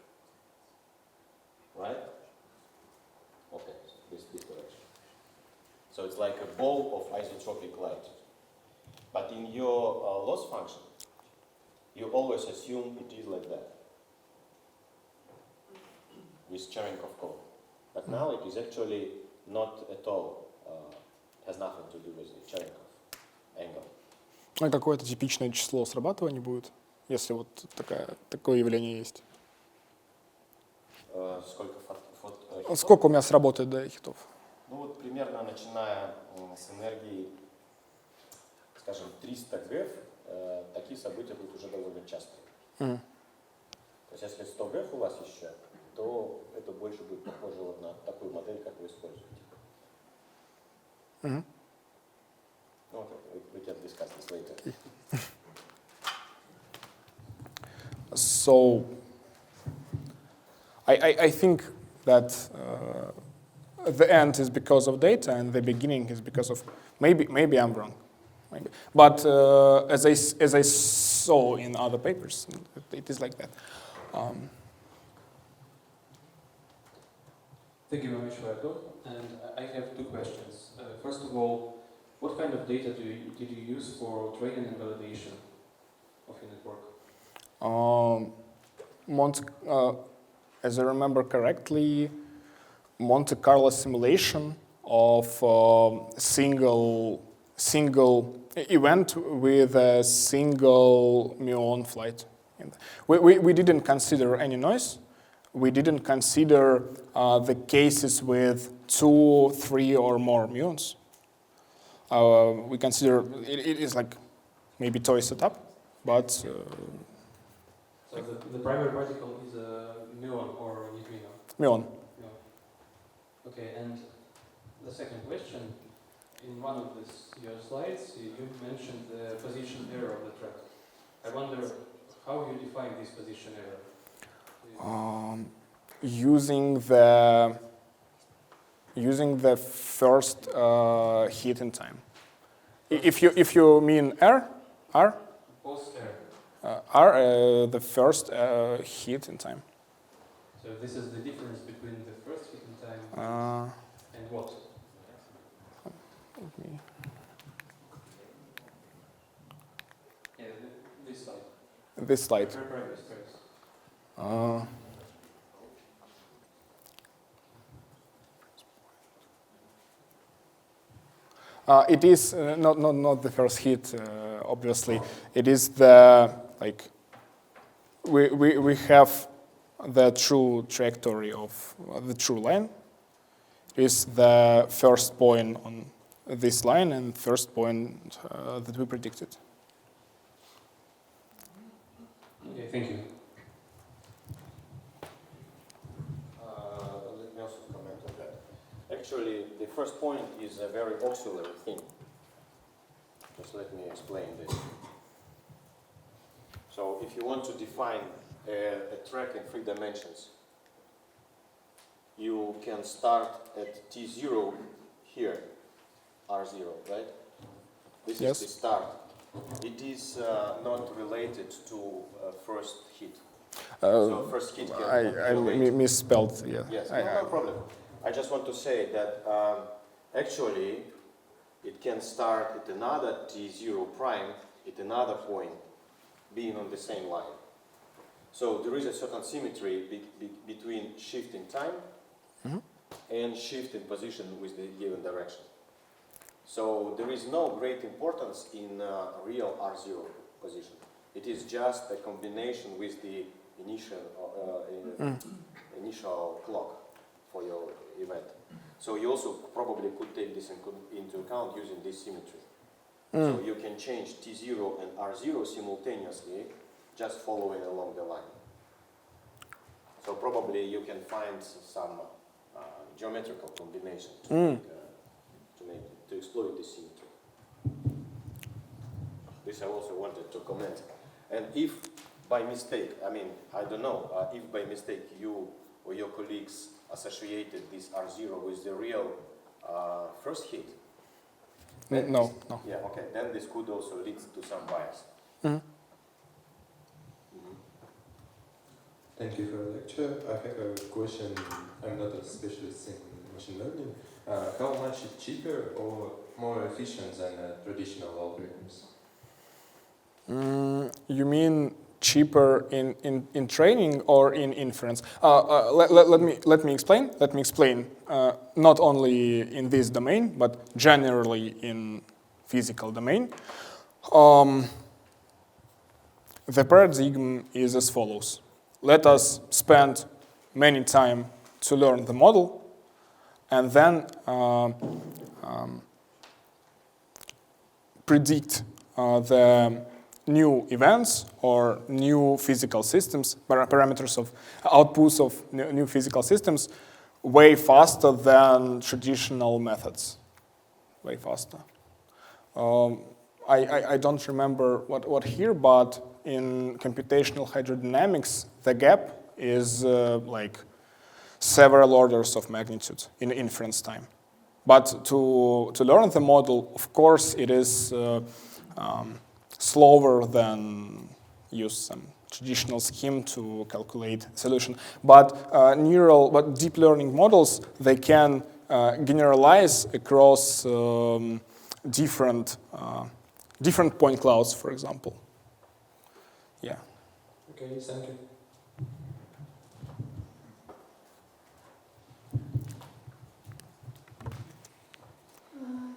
right? Okay, this direction. So it's like a ball of isotropic light. But in your loss function, you always assume it is like that, with Cherenkov code. But now it is actually not at all, has nothing to do with the Cherenkov angle. А какое-то типичное число срабатывания будет, если вот такое явление есть? Сколько у меня сработает до хитов? Ну вот примерно начиная с энергии, скажем, 300 ГЭФ, такие события будут уже довольно часто. То есть если 100 ГЭФ у вас еще, то это больше будет похоже вот на такую модель, как вы используете. Ну, we can discuss this later. So, I think that the end is because of data and the beginning is because of, maybe I'm wrong. Maybe. But as I saw in other papers, it is like that. Thank you very much, Vaiko. And I have two questions. First of all, what kind of data did you use for training and validation of your network? As I remember correctly, Monte Carlo simulation of single event with a single muon flight. We didn't consider any noise. We didn't consider the cases with 2, 3, or more muons. We consider it is like maybe toy setup, but. So the primary particle is a muon or neutrino? Muon. Okay, and the second question, in one of your slides, you mentioned the position error of the track. I wonder how you define this position error. Using the first hit in time. If you mean R. Post error. R, the first hit in time. So this is the difference between the first hit in time and what? Yeah, this slide. This slide. It is not the first hit, obviously. It is the, like, we have the true trajectory of the true line. Is the first point on this line and first point that we predicted. Okay, thank you. Let me also comment on that. Actually, the first point is a very auxiliary thing. Just let me explain this. So if you want to define a track in 3 dimensions, you can start at T0 here, R0, right? This Yes. is the start. It is not related to first hit. So first hit can I relate. misspelled, yeah. Yes, no problem. I just want to say that actually it can start at another T0 prime at another point being on the same line. So there is a certain symmetry between shift in time and shift in position with the given direction. So there is no great importance in real R0 position. It is just a combination with the initial clock for your event. So you also probably could take this into account using this symmetry. So you can change T0 and R0 simultaneously, just following along the line. So probably you can find some geometrical combination to exploit this symmetry. This I also wanted to comment. And if by mistake, I mean, I don't know, if by mistake you or your colleagues associated this R0 with the real first hit. No. Yeah, okay, then this could also lead to some bias. Thank you for the lecture. I have a question. I'm not a specialist in machine learning. How much is cheaper or more efficient than traditional algorithms? You mean cheaper in training or in inference? Let me explain. Not only in this domain, but generally in physical domain. The paradigm is as follows. Let us spend many time to learn the model, and then predict the new events or new physical systems, parameters of outputs of new physical systems way faster than traditional methods, way faster. I don't remember what here, but in computational hydrodynamics, the gap is like several orders of magnitude in inference time. But to learn the model, of course, it is slower than use some traditional scheme to calculate solution. But deep learning models, they can generalize across different point clouds, for example. Yeah. Okay, thank you.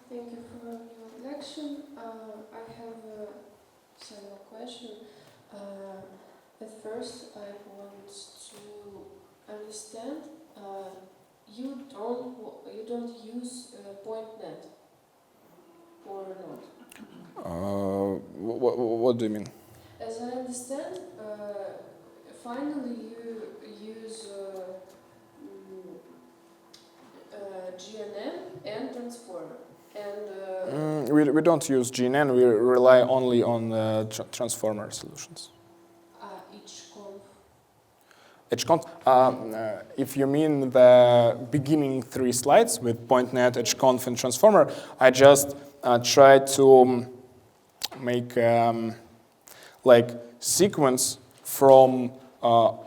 Thank you for your lecture. I have several questions. At first, I want to understand. You don't use point net or not? What do you mean? As I understand, finally you use GNN and transformer. And we don't use GNN. We rely only on transformer solutions. HConf. If you mean the beginning 3 slides with PointNet, HConf, and transformer, I just tried to make like sequence from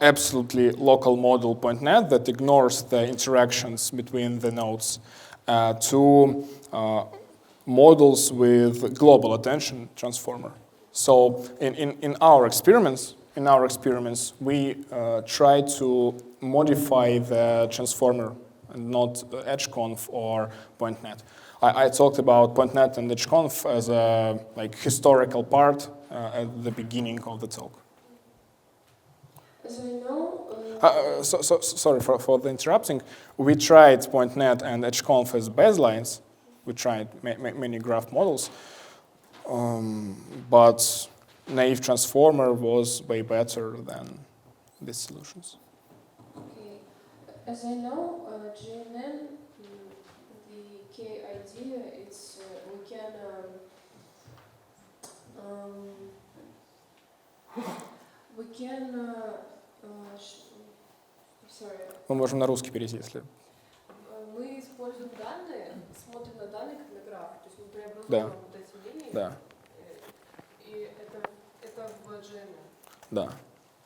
absolutely local model PointNet that ignores the interactions between the nodes to models with global attention transformer. So in our experiments, we try to modify the transformer and not edgeconf or pointnet. I talked about pointnet and edgeconf as a historical part at the beginning of the talk. As I know, Sorry for the interrupting. We tried pointnet and edgeconf as baselines. We tried many graph models, but naive transformer was way better than these solutions. okay. As I know, GNN, the key idea is we can sorry. Мы можем на русский перейти, если... Мы используем данные, смотрим на данные как на граф, то есть мы преобразуем Да. вот эти линии, Да, и это в GNN. да.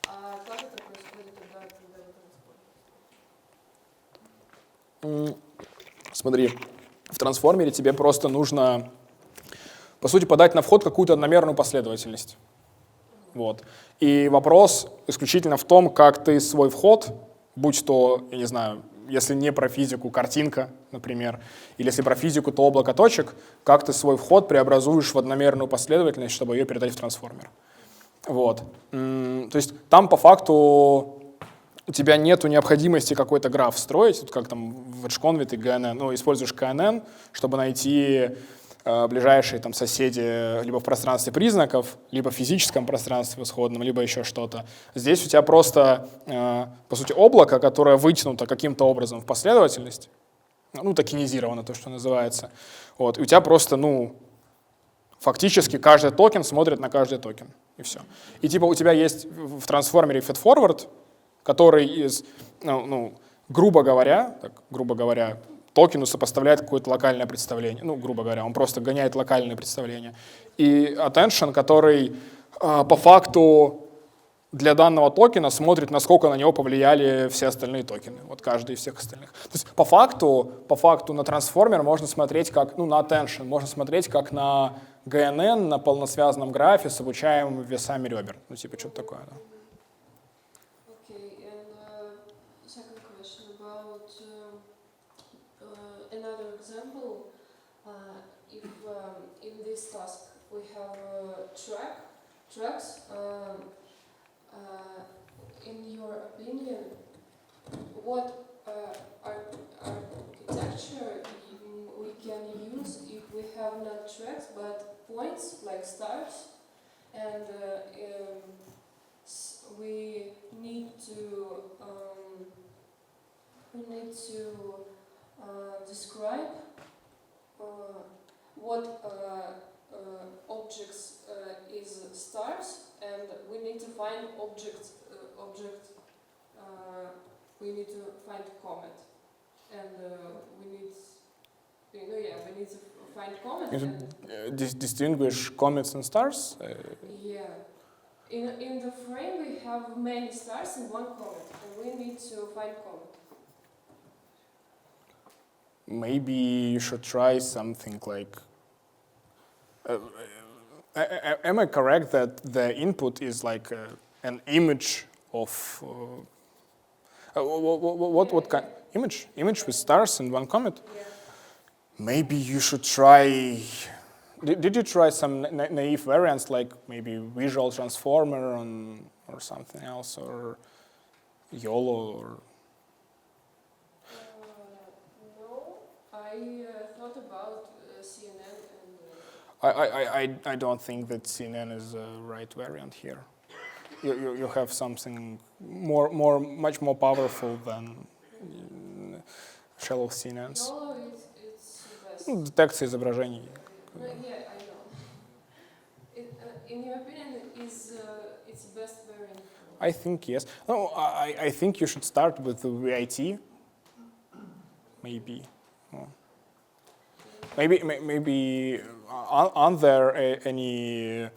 А как это происходит тогда, когда вы это используете? Смотри, в трансформере тебе просто нужно, по сути, подать на вход какую-то одномерную последовательность. Вот. И вопрос исключительно в том, как ты свой вход, будь то, я не знаю, если не про физику, картинка, например, или если про физику, то облако точек, как ты свой вход преобразуешь в одномерную последовательность, чтобы ее передать в трансформер. Вот. То есть там по факту у тебя нету необходимости какой-то граф строить, вот как там в EdgeConv ты GNN, ну, используешь KNN, чтобы найти ближайшие там соседи либо в пространстве признаков, либо в физическом пространстве исходном, либо еще что-то. Здесь у тебя просто, по сути, облако, которое вытянуто каким-то образом в последовательность, ну, токенизировано, то, что называется. Вот. И у тебя просто, ну, фактически каждый токен смотрит на каждый токен, и все. И типа у тебя есть в трансформере feedforward, который из, грубо говоря, токену сопоставляет какое-то локальное представление. Ну, грубо говоря, он просто гоняет локальное представление. И attention, который по факту для данного токена смотрит, насколько на него повлияли все остальные токены. Вот каждый из всех остальных. То есть по факту на трансформер можно смотреть как, на attention, можно смотреть как на GNN, на полносвязанном графе с обучаемыми весами ребер. Ну, типа что-то такое, да. Another example, if in this task we have tracks, in your opinion, what architecture we can use if we have not tracks but points like stars, and we need to describe what objects is stars, and we need to find we need to find comet, and we need to find comet. And distinguish comets and stars? Yeah. In the frame we have many stars and one comet, and we need to find comet. Maybe you should try something like... am I correct that the input is like an image of... what kind? Image? Image with stars and one comet? Yeah. Maybe you should try... Did you try some naive variants like maybe visual transformer or something else, or YOLO? Or... No, I thought about CNN and... I don't think that CNN is the right variant here. You have something much more powerful than shallow CNNs. YOLO it's the best. Детекция изображений. Yeah, I know. In your opinion, is it's best variant? I think yes. No, I think you should start with the VIT. Maybe. Oh. Maybe aren't there any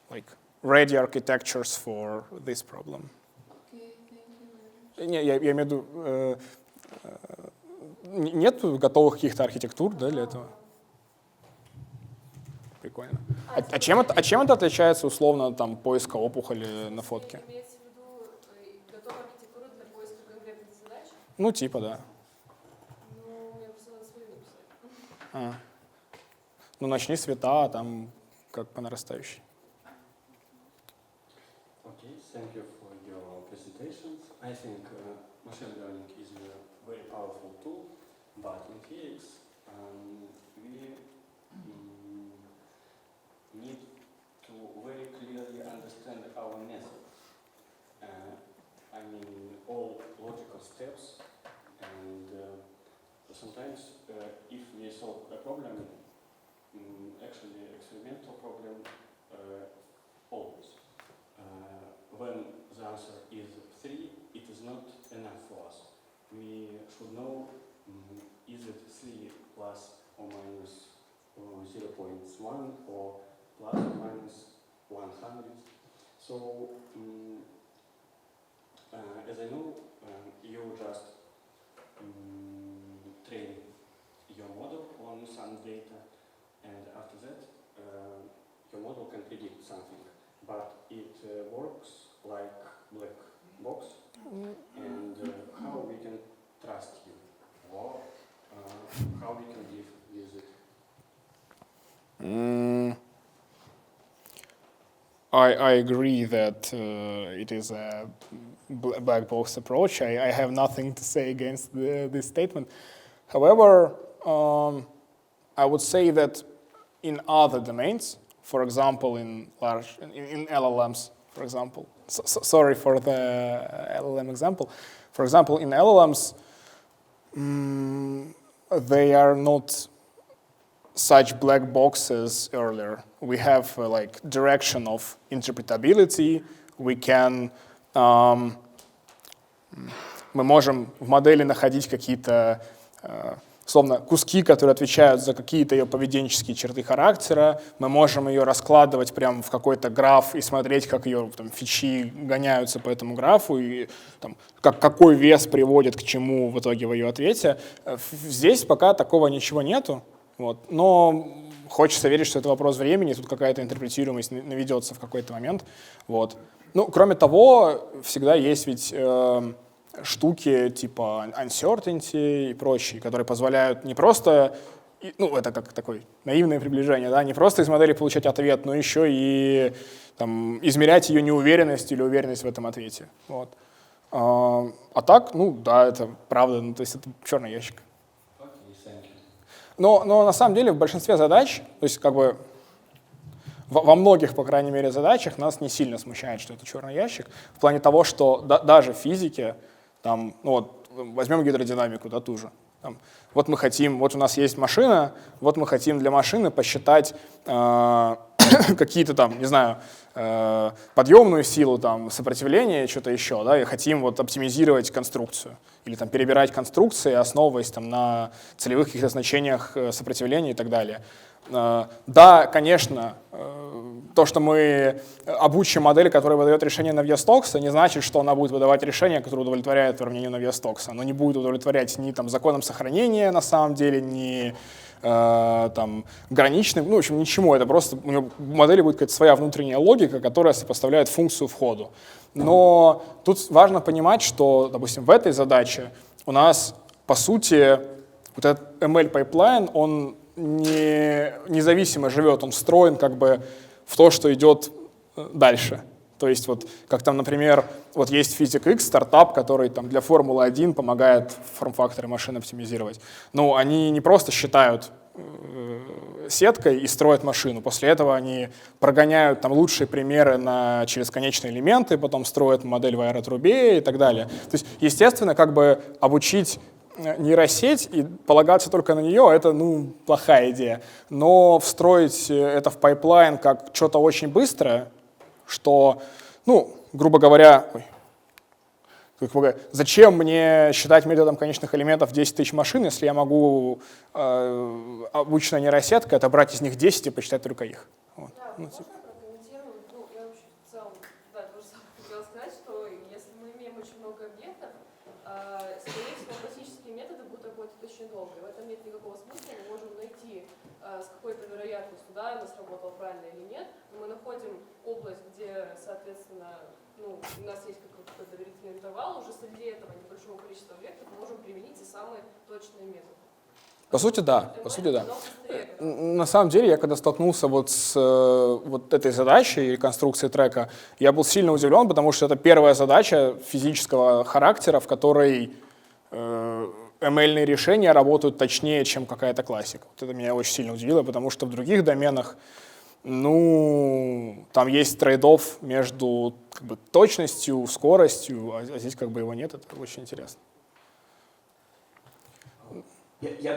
like ready architectures for this problem? Okay, thank you. Не, я имею в виду, нет готовых каких-то архитектур, да, для этого? Прикольно. А чем это отличается условно там поиска опухоли на фотке? Имеется в виду готовая архитектура для поиска конкретных задач? Ну, типа, да. Ну, начни с вита, а там как по нарастающей. Okay, thank you for your presentations. I think machine learning is a very powerful tool, but in physics we need to very clearly understand our method. I mean, all logical steps, and sometimes if we solve a problem, actually experimental problem, always. When the answer is 3, it is not enough for us. We should know is it 3 plus or minus 0.1 or plus or minus 100. So, as I know, you just train your model on some data, and after that, your model can predict something. But it works like black box, and how we can trust you, or how we can live with it. I agree that it is a black box approach. I have nothing to say against this statement. However, I would say that in other domains, for example, in LLMs, for example. Sorry for the LLM example. For example, in LLMs, they are not such black boxes earlier. We have like direction of interpretability. We can, мы можем в модели находить какие-то словно куски, которые отвечают за какие-то ее поведенческие черты характера. Мы можем ее раскладывать прямо в какой-то граф и смотреть, как ее там, фичи гоняются по этому графу, и там, какой вес приводит к чему в итоге в ее ответе. Здесь пока такого ничего нету. Вот. Но хочется верить, что это вопрос времени, тут какая-то интерпретируемость наведется в какой-то момент. Вот. Ну, кроме того, всегда есть ведь штуки типа uncertainty и прочие, которые позволяют не просто, ну, это как такое наивное приближение, да, не просто из модели получать ответ, но еще и там, измерять ее неуверенность или уверенность в этом ответе. Вот. А так, ну, да, это правда, ну, то есть это черный ящик. Но на самом деле в большинстве задач, то есть как бы во многих, по крайней мере, задачах нас не сильно смущает, что это черный ящик, в плане того, что даже в физике, там, ну вот, возьмем гидродинамику, да, ту же. Там, вот мы хотим, вот у нас есть машина, вот мы хотим для машины посчитать какие-то там, не знаю, подъемную силу, там, сопротивление, что-то еще, да, и хотим вот оптимизировать конструкцию. Или там перебирать конструкции, основываясь там на целевых каких-то значениях сопротивления и так далее. Да, конечно, то, что мы обучим модель, которая выдает решение Навье-Стокса, не значит, что она будет выдавать решение, которое удовлетворяет уравнению Навье-Стокса. Оно не будет удовлетворять ни там, законом сохранения на самом деле, ни там, граничным, ну, в общем, ничему. Это просто у модели будет какая-то своя внутренняя логика, которая сопоставляет функцию входу. Но тут важно понимать, что, допустим, в этой задаче у нас, по сути, вот этот ML-пайплайн, он независимо живет, он встроен как бы в то, что идет дальше. То есть вот как там, например, вот есть PhysicX, стартап, который там для Формулы-1 помогает форм-факторы машин оптимизировать. Но они не просто считают сеткой и строят машину. После этого они прогоняют там лучшие примеры через конечные элементы, потом строят модель в аэротрубе и так далее. То есть, естественно, как бы обучить нейросеть и полагаться только на нее, это, ну, плохая идея. Но встроить это в пайплайн как что-то очень быстрое, что, ну, грубо говоря, зачем мне считать методом конечных элементов 10 тысяч машин, если я могу обученная нейросетка отобрать из них 10 и посчитать только их. Вот. Да, ну, можно прокомментировать? Ну, я вообще в целом, да, тоже самое хотела сказать, что если мы имеем очень много объектов, скорее всего, классические методы будут работать очень долго. В этом нет никакого смысла. Мы можем найти с какой-то вероятностью, да, она сработала правильно или нет, но мы находим область, где, соответственно, ну, у нас есть какой-то доверительный интервал, уже среди этого небольшого количества объектов мы можем применить и самые точные методы. По сути, да. По сути, да. Оно быстрее. На самом деле, я когда столкнулся вот с вот этой задачей реконструкции трека, я был сильно удивлен, потому что это первая задача физического характера, в которой ML-ные решения работают точнее, чем какая-то классика. Вот это меня очень сильно удивило, потому что в других доменах, ну, там есть трейд-офф между как бы точностью, скоростью, а здесь как бы его нет, это очень интересно. Я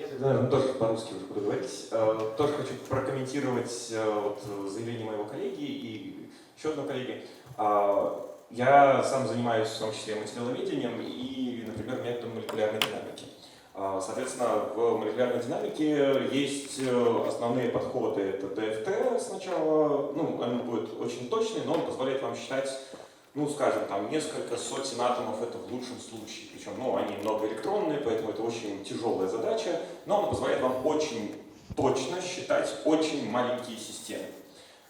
тогда, наверное, тоже по-русски уже буду говорить. Тоже хочу прокомментировать вот, заявление моего коллеги и еще одного коллеги. Я сам занимаюсь в том числе материаловедением и, например, методом молекулярной динамики. Соответственно, в молекулярной динамике есть основные подходы. Это ДФТ сначала, ну, он будет очень точный, но он позволяет вам считать, ну, скажем, там несколько сотен атомов, это в лучшем случае. Причем, ну, они многоэлектронные, поэтому это очень тяжелая задача, но она позволяет вам очень точно считать очень маленькие системы.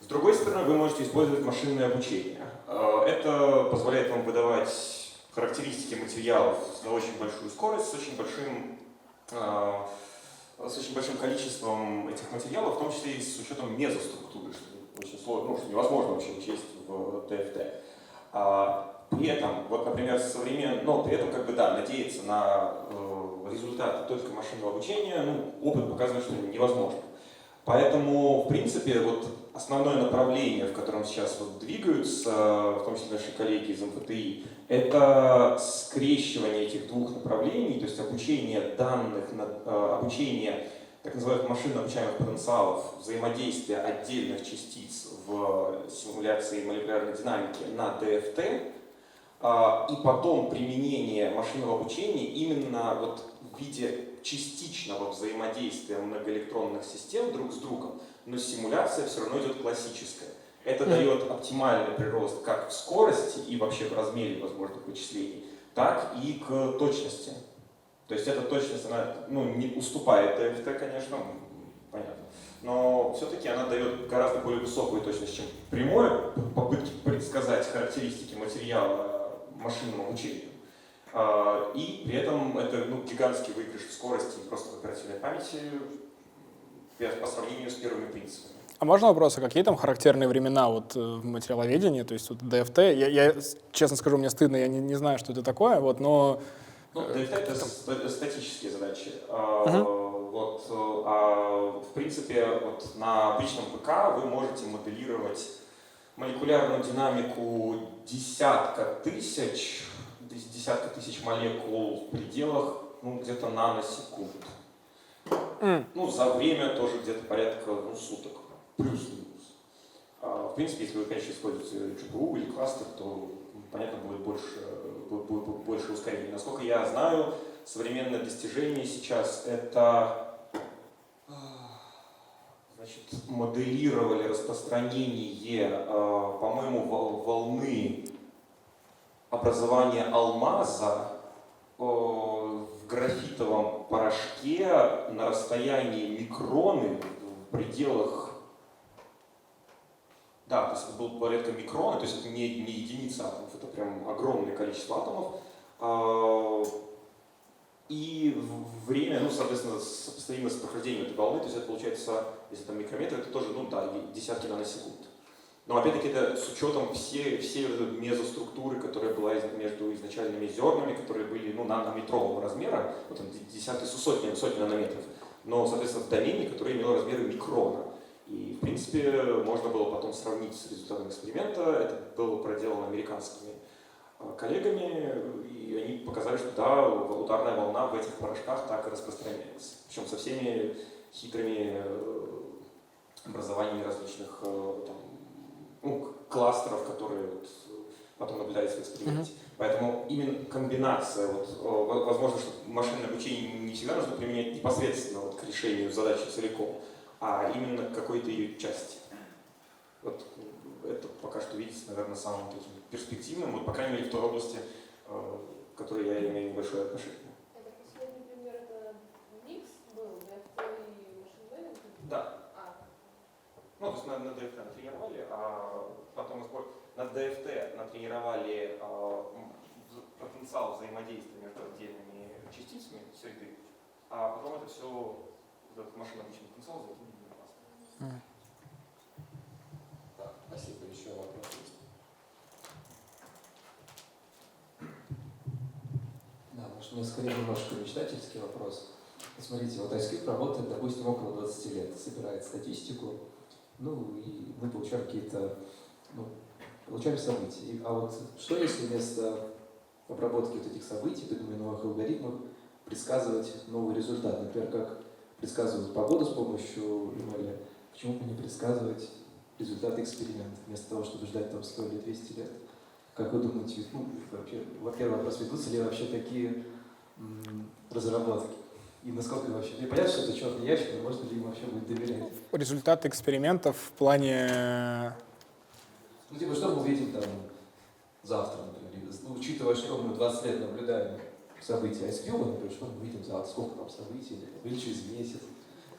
С другой стороны, вы можете использовать машинное обучение. Это позволяет вам выдавать характеристики материалов на очень большую скорость, с очень большим количеством этих материалов, в том числе и с учетом мезоструктуры, что очень сложно, ну, что невозможно вообще учесть в ТФТ. При этом, вот, например, при этом, как бы, да, надеяться на результаты только машинного обучения, ну, опыт показывает, что невозможно. Поэтому, в принципе, вот основное направление, в котором сейчас вот двигаются, в том числе наши коллеги из МФТИ, это скрещивание этих двух направлений, то есть обучение данных, обучение так называемых машинно обучаемых потенциалов, взаимодействия отдельных частиц в симуляции молекулярной динамики на ДФТ, и потом применение машинного обучения именно вот в виде частичного взаимодействия многоэлектронных систем друг с другом, но симуляция все равно идет классическая. Это дает оптимальный прирост как в скорости и вообще в размере возможных вычислений, так и к точности. То есть эта точность, она, ну, не уступает ТФТ, конечно, понятно, но все-таки она дает гораздо более высокую точность, чем прямое попытки предсказать характеристики материала машинному обучению. И при этом это, ну, гигантский выигрыш в скорости и просто в оперативной памяти по сравнению с первыми принципами. А можно вопрос, а какие там характерные времена вот в материаловедении, то есть вот ДФТ? Я честно скажу, мне стыдно, я не знаю, что это такое, вот, но... Ну, ДФТ это статические задачи. Вот, в принципе, вот на обычном ПК вы можете моделировать молекулярную динамику десятка тысяч молекул в пределах, ну, где-то наносекунд. Ну, за время тоже где-то порядка, ну, суток, плюс-минус. В принципе, если вы, конечно, используете GPU или кластер, то, понятно, будет больше ускорения. Насколько я знаю, современное достижение сейчас это, значит, моделировали распространение, по-моему, волны образования алмаза в графитовом порошке на расстоянии микроны в пределах, да, то есть это было порядка микрона, то есть это не единица атомов, это прям огромное количество атомов. И время, ну, соответственно, сопоставимо с прохождением этой волны, то есть это получается, если там микрометр, это тоже, ну да, десятки наносекунд. Но опять-таки это с учетом всей мезоструктуры, которая была между изначальными зернами, которые были, ну, нанометрового размера, вот там десятки, сотни нанометров, но, соответственно, в домене, который имел размеры микрона. И, в принципе, можно было потом сравнить с результатом эксперимента. Это было проделано американскими коллегами, и они показали, что да, ударная волна в этих порошках так и распространяется. Причем со всеми хитрыми образованиями различных там, ну, кластеров, которые вот потом наблюдаются в эксперименте. Поэтому именно комбинация, вот, возможно, что машинное обучение не всегда нужно применять непосредственно вот к решению задачи целиком, а именно к какой-то ее части. Вот это пока что видится, наверное, самым таким перспективным, вот, по крайней мере, в той области, к которой я имею большое отношение. Это последний пример, это микс был, ДФТ и машин ленинг? Да. Ну, то есть на ДФТ натренировали, а потом на ДФТ натренировали потенциал взаимодействия между отдельными частицами среды. а потом это все в этот машинный обучение потенциал заводить безопасно. Так, спасибо. Еще вопрос есть? Да, может, у меня скорее немножко мечтательский вопрос. Смотрите, вот TypeScript работает, допустим, около 20 лет, собирает статистику, ну и мы получаем какие-то, получаем события. А вот что если вместо обработки вот этих событий, придумывания новых алгоритмов, предсказывать новый результат? Например, как предсказывают погоду с помощью ML, почему бы не предсказывать результаты эксперимента, вместо того, чтобы ждать там 100 или 200 лет? Как вы думаете, вообще, во-первых, вопрос, ведутся ли вообще такие разработки? И насколько вообще... Мне понятно, что это черный ящик, но можно ли им вообще будет доверять? Результаты экспериментов в плане... Ну, типа, что мы увидим там завтра, например, учитывая, что мы 20 лет наблюдаем события Ice Cube, например, что мы увидим завтра, сколько там событий, или через месяц,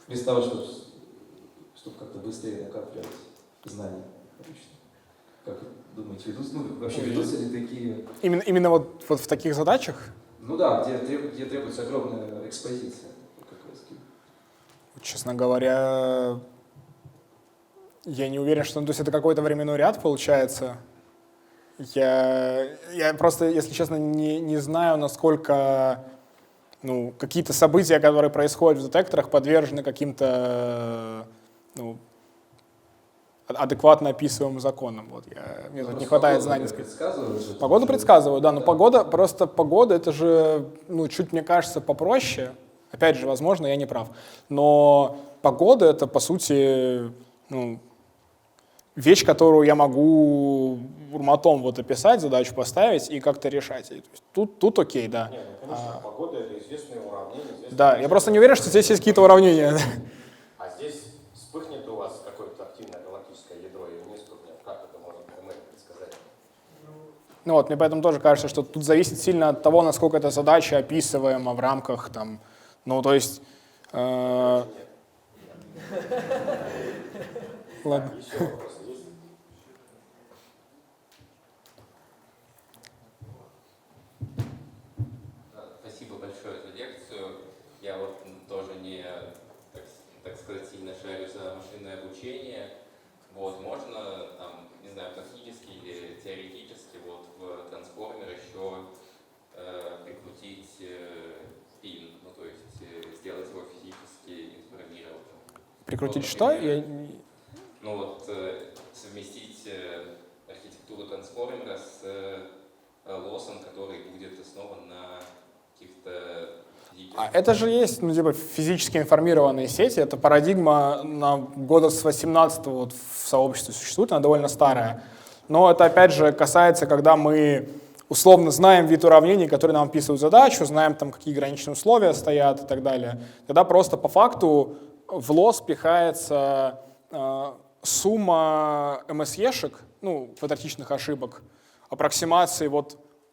вместо того, чтобы как-то быстрее накапливать знания. Как думаете, ведутся, вообще ведутся ли такие... Именно вот в таких задачах? Ну да, где требуется огромная экспозиция, как Ice Cube. Честно говоря, я не уверен, что это какой-то временной ряд получается. Я просто, если честно, не знаю, насколько какие-то события, которые происходят в детекторах, подвержены каким-то адекватно описываемым законам. Вот, мне тут не хватает знаний. Погоду предсказываю, да, но погода, это же, чуть, мне кажется, попроще. Опять же, возможно, я не прав. Но погода — это, по сути, вещь, которую я могу урматом описать, задачу поставить и как-то решать. Тут окей, да. Нет, конечно, погода — это известные уравнения. Да, я просто не уверен, что здесь есть какие-то уравнения. А здесь вспыхнет у вас какое-то активное галактическое ядро или не вспыхнет? Как это можно предсказать? Мне поэтому тоже кажется, что тут зависит сильно от того, насколько эта задача описываема в рамках там, то есть... Ладно. Еще вопросы есть? Спасибо большое за лекцию. Я тоже не, так сказать, сильно шарю за машинное обучение. Можно, не знаю, практически или теоретически в трансформер еще прикрутить пин, то есть сделать его физически информированным. Прикрутить что? Совместить архитектуру трансформера с лоссом, который будет основан на каких-то физических... Это же есть, физически информированные сети. Это парадигма года с 18-го в сообществе существует, она довольно старая. Но это, опять же, касается, когда мы условно знаем вид уравнений, которые нам описывают задачу, знаем, какие граничные условия стоят и так далее. Тогда просто по факту в лосс пихается сумма МСЕшек, квадратичных ошибок, аппроксимации,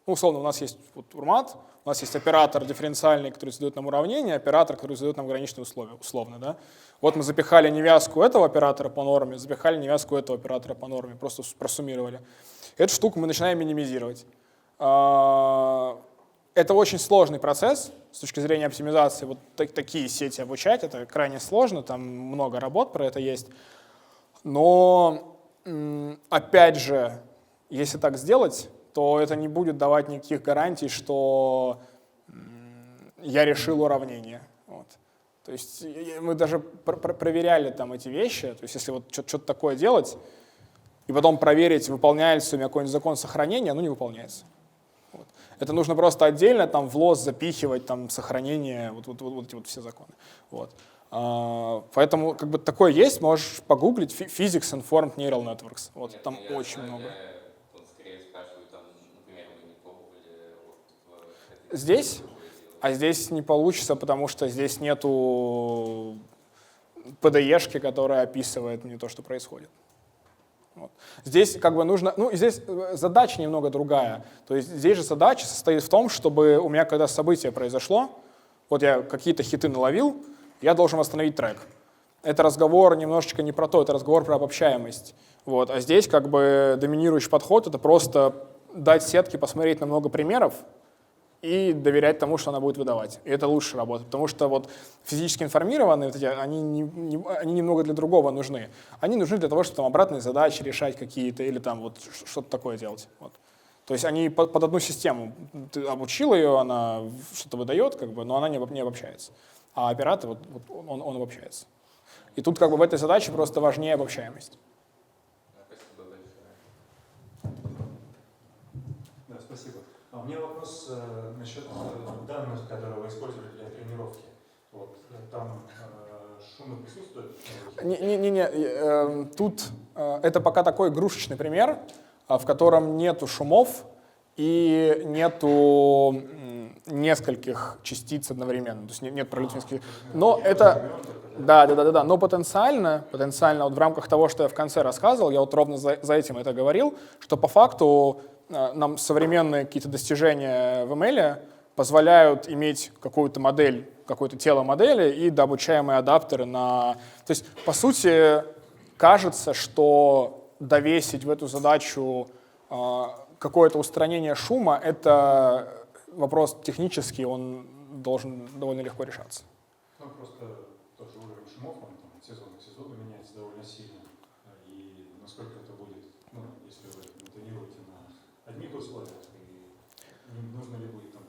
условно, у нас есть урмат, у нас есть оператор дифференциальный, который задает нам уравнение, оператор, который задает нам граничные условия, условно, да. Мы запихали невязку этого оператора по норме, запихали невязку этого оператора по норме, просто просуммировали. Эту штуку мы начинаем минимизировать. Это очень сложный процесс с точки зрения оптимизации. Такие сети обучать, это крайне сложно, там много работ про это есть. Но, опять же, если так сделать, то это не будет давать никаких гарантий, что я решил уравнение. То есть мы даже проверяли эти вещи, то есть если что-то такое делать, и потом проверить, выполняется у меня какой-нибудь закон сохранения, не выполняется. Это нужно просто отдельно в лосс запихивать сохранение, эти все законы. Поэтому такое есть, можешь погуглить Physics Informed Neural Networks. Там очень много. Скорее спрашиваю, например, вы не пробовали Здесь? А здесь не получится, потому что здесь нету PDE-шки, которая описывает мне то, что происходит. Здесь нужно, здесь задача немного другая. То есть здесь же задача состоит в том, чтобы у меня, когда событие произошло, я какие-то хиты наловил, я должен восстановить трек. Это разговор немножечко не про то, это разговор про обобщаемость. А здесь доминирующий подход — это просто дать сетке посмотреть на много примеров и доверять тому, что она будет выдавать. И это лучше работает, потому что вот физически информированные, они немного для другого нужны. Они нужны для того, чтобы там обратные задачи решать какие-то или там вот что-то такое делать. Вот. То есть они под одну систему. Ты обучил ее, она что-то выдает, как бы, но она не обобщается. А оператор, он обобщается. И тут как бы в этой задаче просто важнее обобщаемость. Спасибо большое. Да, спасибо. А у меня вопрос насчет данных, которые вы использовали для тренировки. Вот, там шумы присутствуют? Не. Тут это пока такой игрушечный пример, в котором нету шумов и нету нескольких частиц одновременно. То есть нет пролетов нескольких. Но это... Да. Но потенциально вот в рамках того, что я в конце рассказывал, я вот ровно за этим это говорил, что по факту нам современные какие-то достижения в ML позволяют иметь какую-то модель, какое-то тело модели и дообучаемые адаптеры на... То есть, по сути, кажется, что довесить в эту задачу какое-то устранение шума — это вопрос технический, он должен довольно легко решаться. Ну, просто тот же уровень шумов, он там от сезона к сезону меняется довольно сильно. И насколько это будет, ну, если вы интонируете на одних условиях, и нужно ли будет там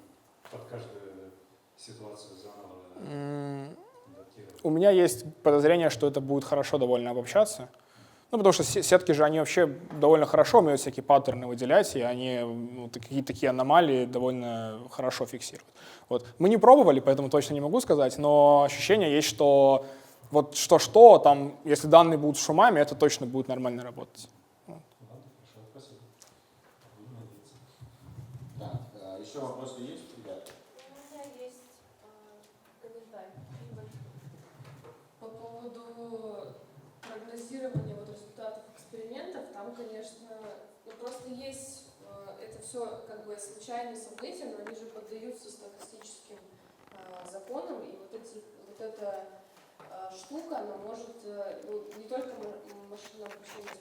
под каждую ситуацию заново адаптировать? У меня есть подозрение, что это будет хорошо довольно обобщаться. Ну, потому что сетки же, они вообще довольно хорошо умеют всякие паттерны выделять, и они какие-то такие аномалии довольно хорошо фиксируют. Вот. Мы не пробовали, поэтому точно не могу сказать, но ощущение есть, что вот что-что, там, если данные будут шумами, это точно будет нормально работать. Ладно, хорошо, спасибо. Да, еще вопросы есть, ребята? У меня есть комментарий по поводу прогнозирования вот результатов экспериментов. Там, конечно, просто есть это все как бы случайные события, но они же поддаются статистическим законам, и вот эта штука, она может не только машинное обучение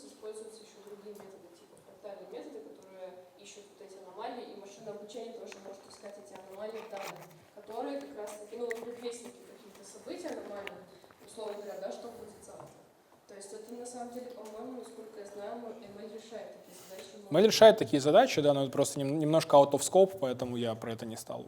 используется еще другие методы, типа фрактальные методы, которые ищут вот эти аномалии, и машинное обучение тоже может искать эти аномалии в данных, которые как раз таки, предвестники каких-то событий аномальных, условно говоря, да, что будет завтра. То есть это на самом деле, по-моему, насколько я знаю, ML решает такие задачи. ML решает такие задачи, да, но это просто немножко out of scope, поэтому я про это не стал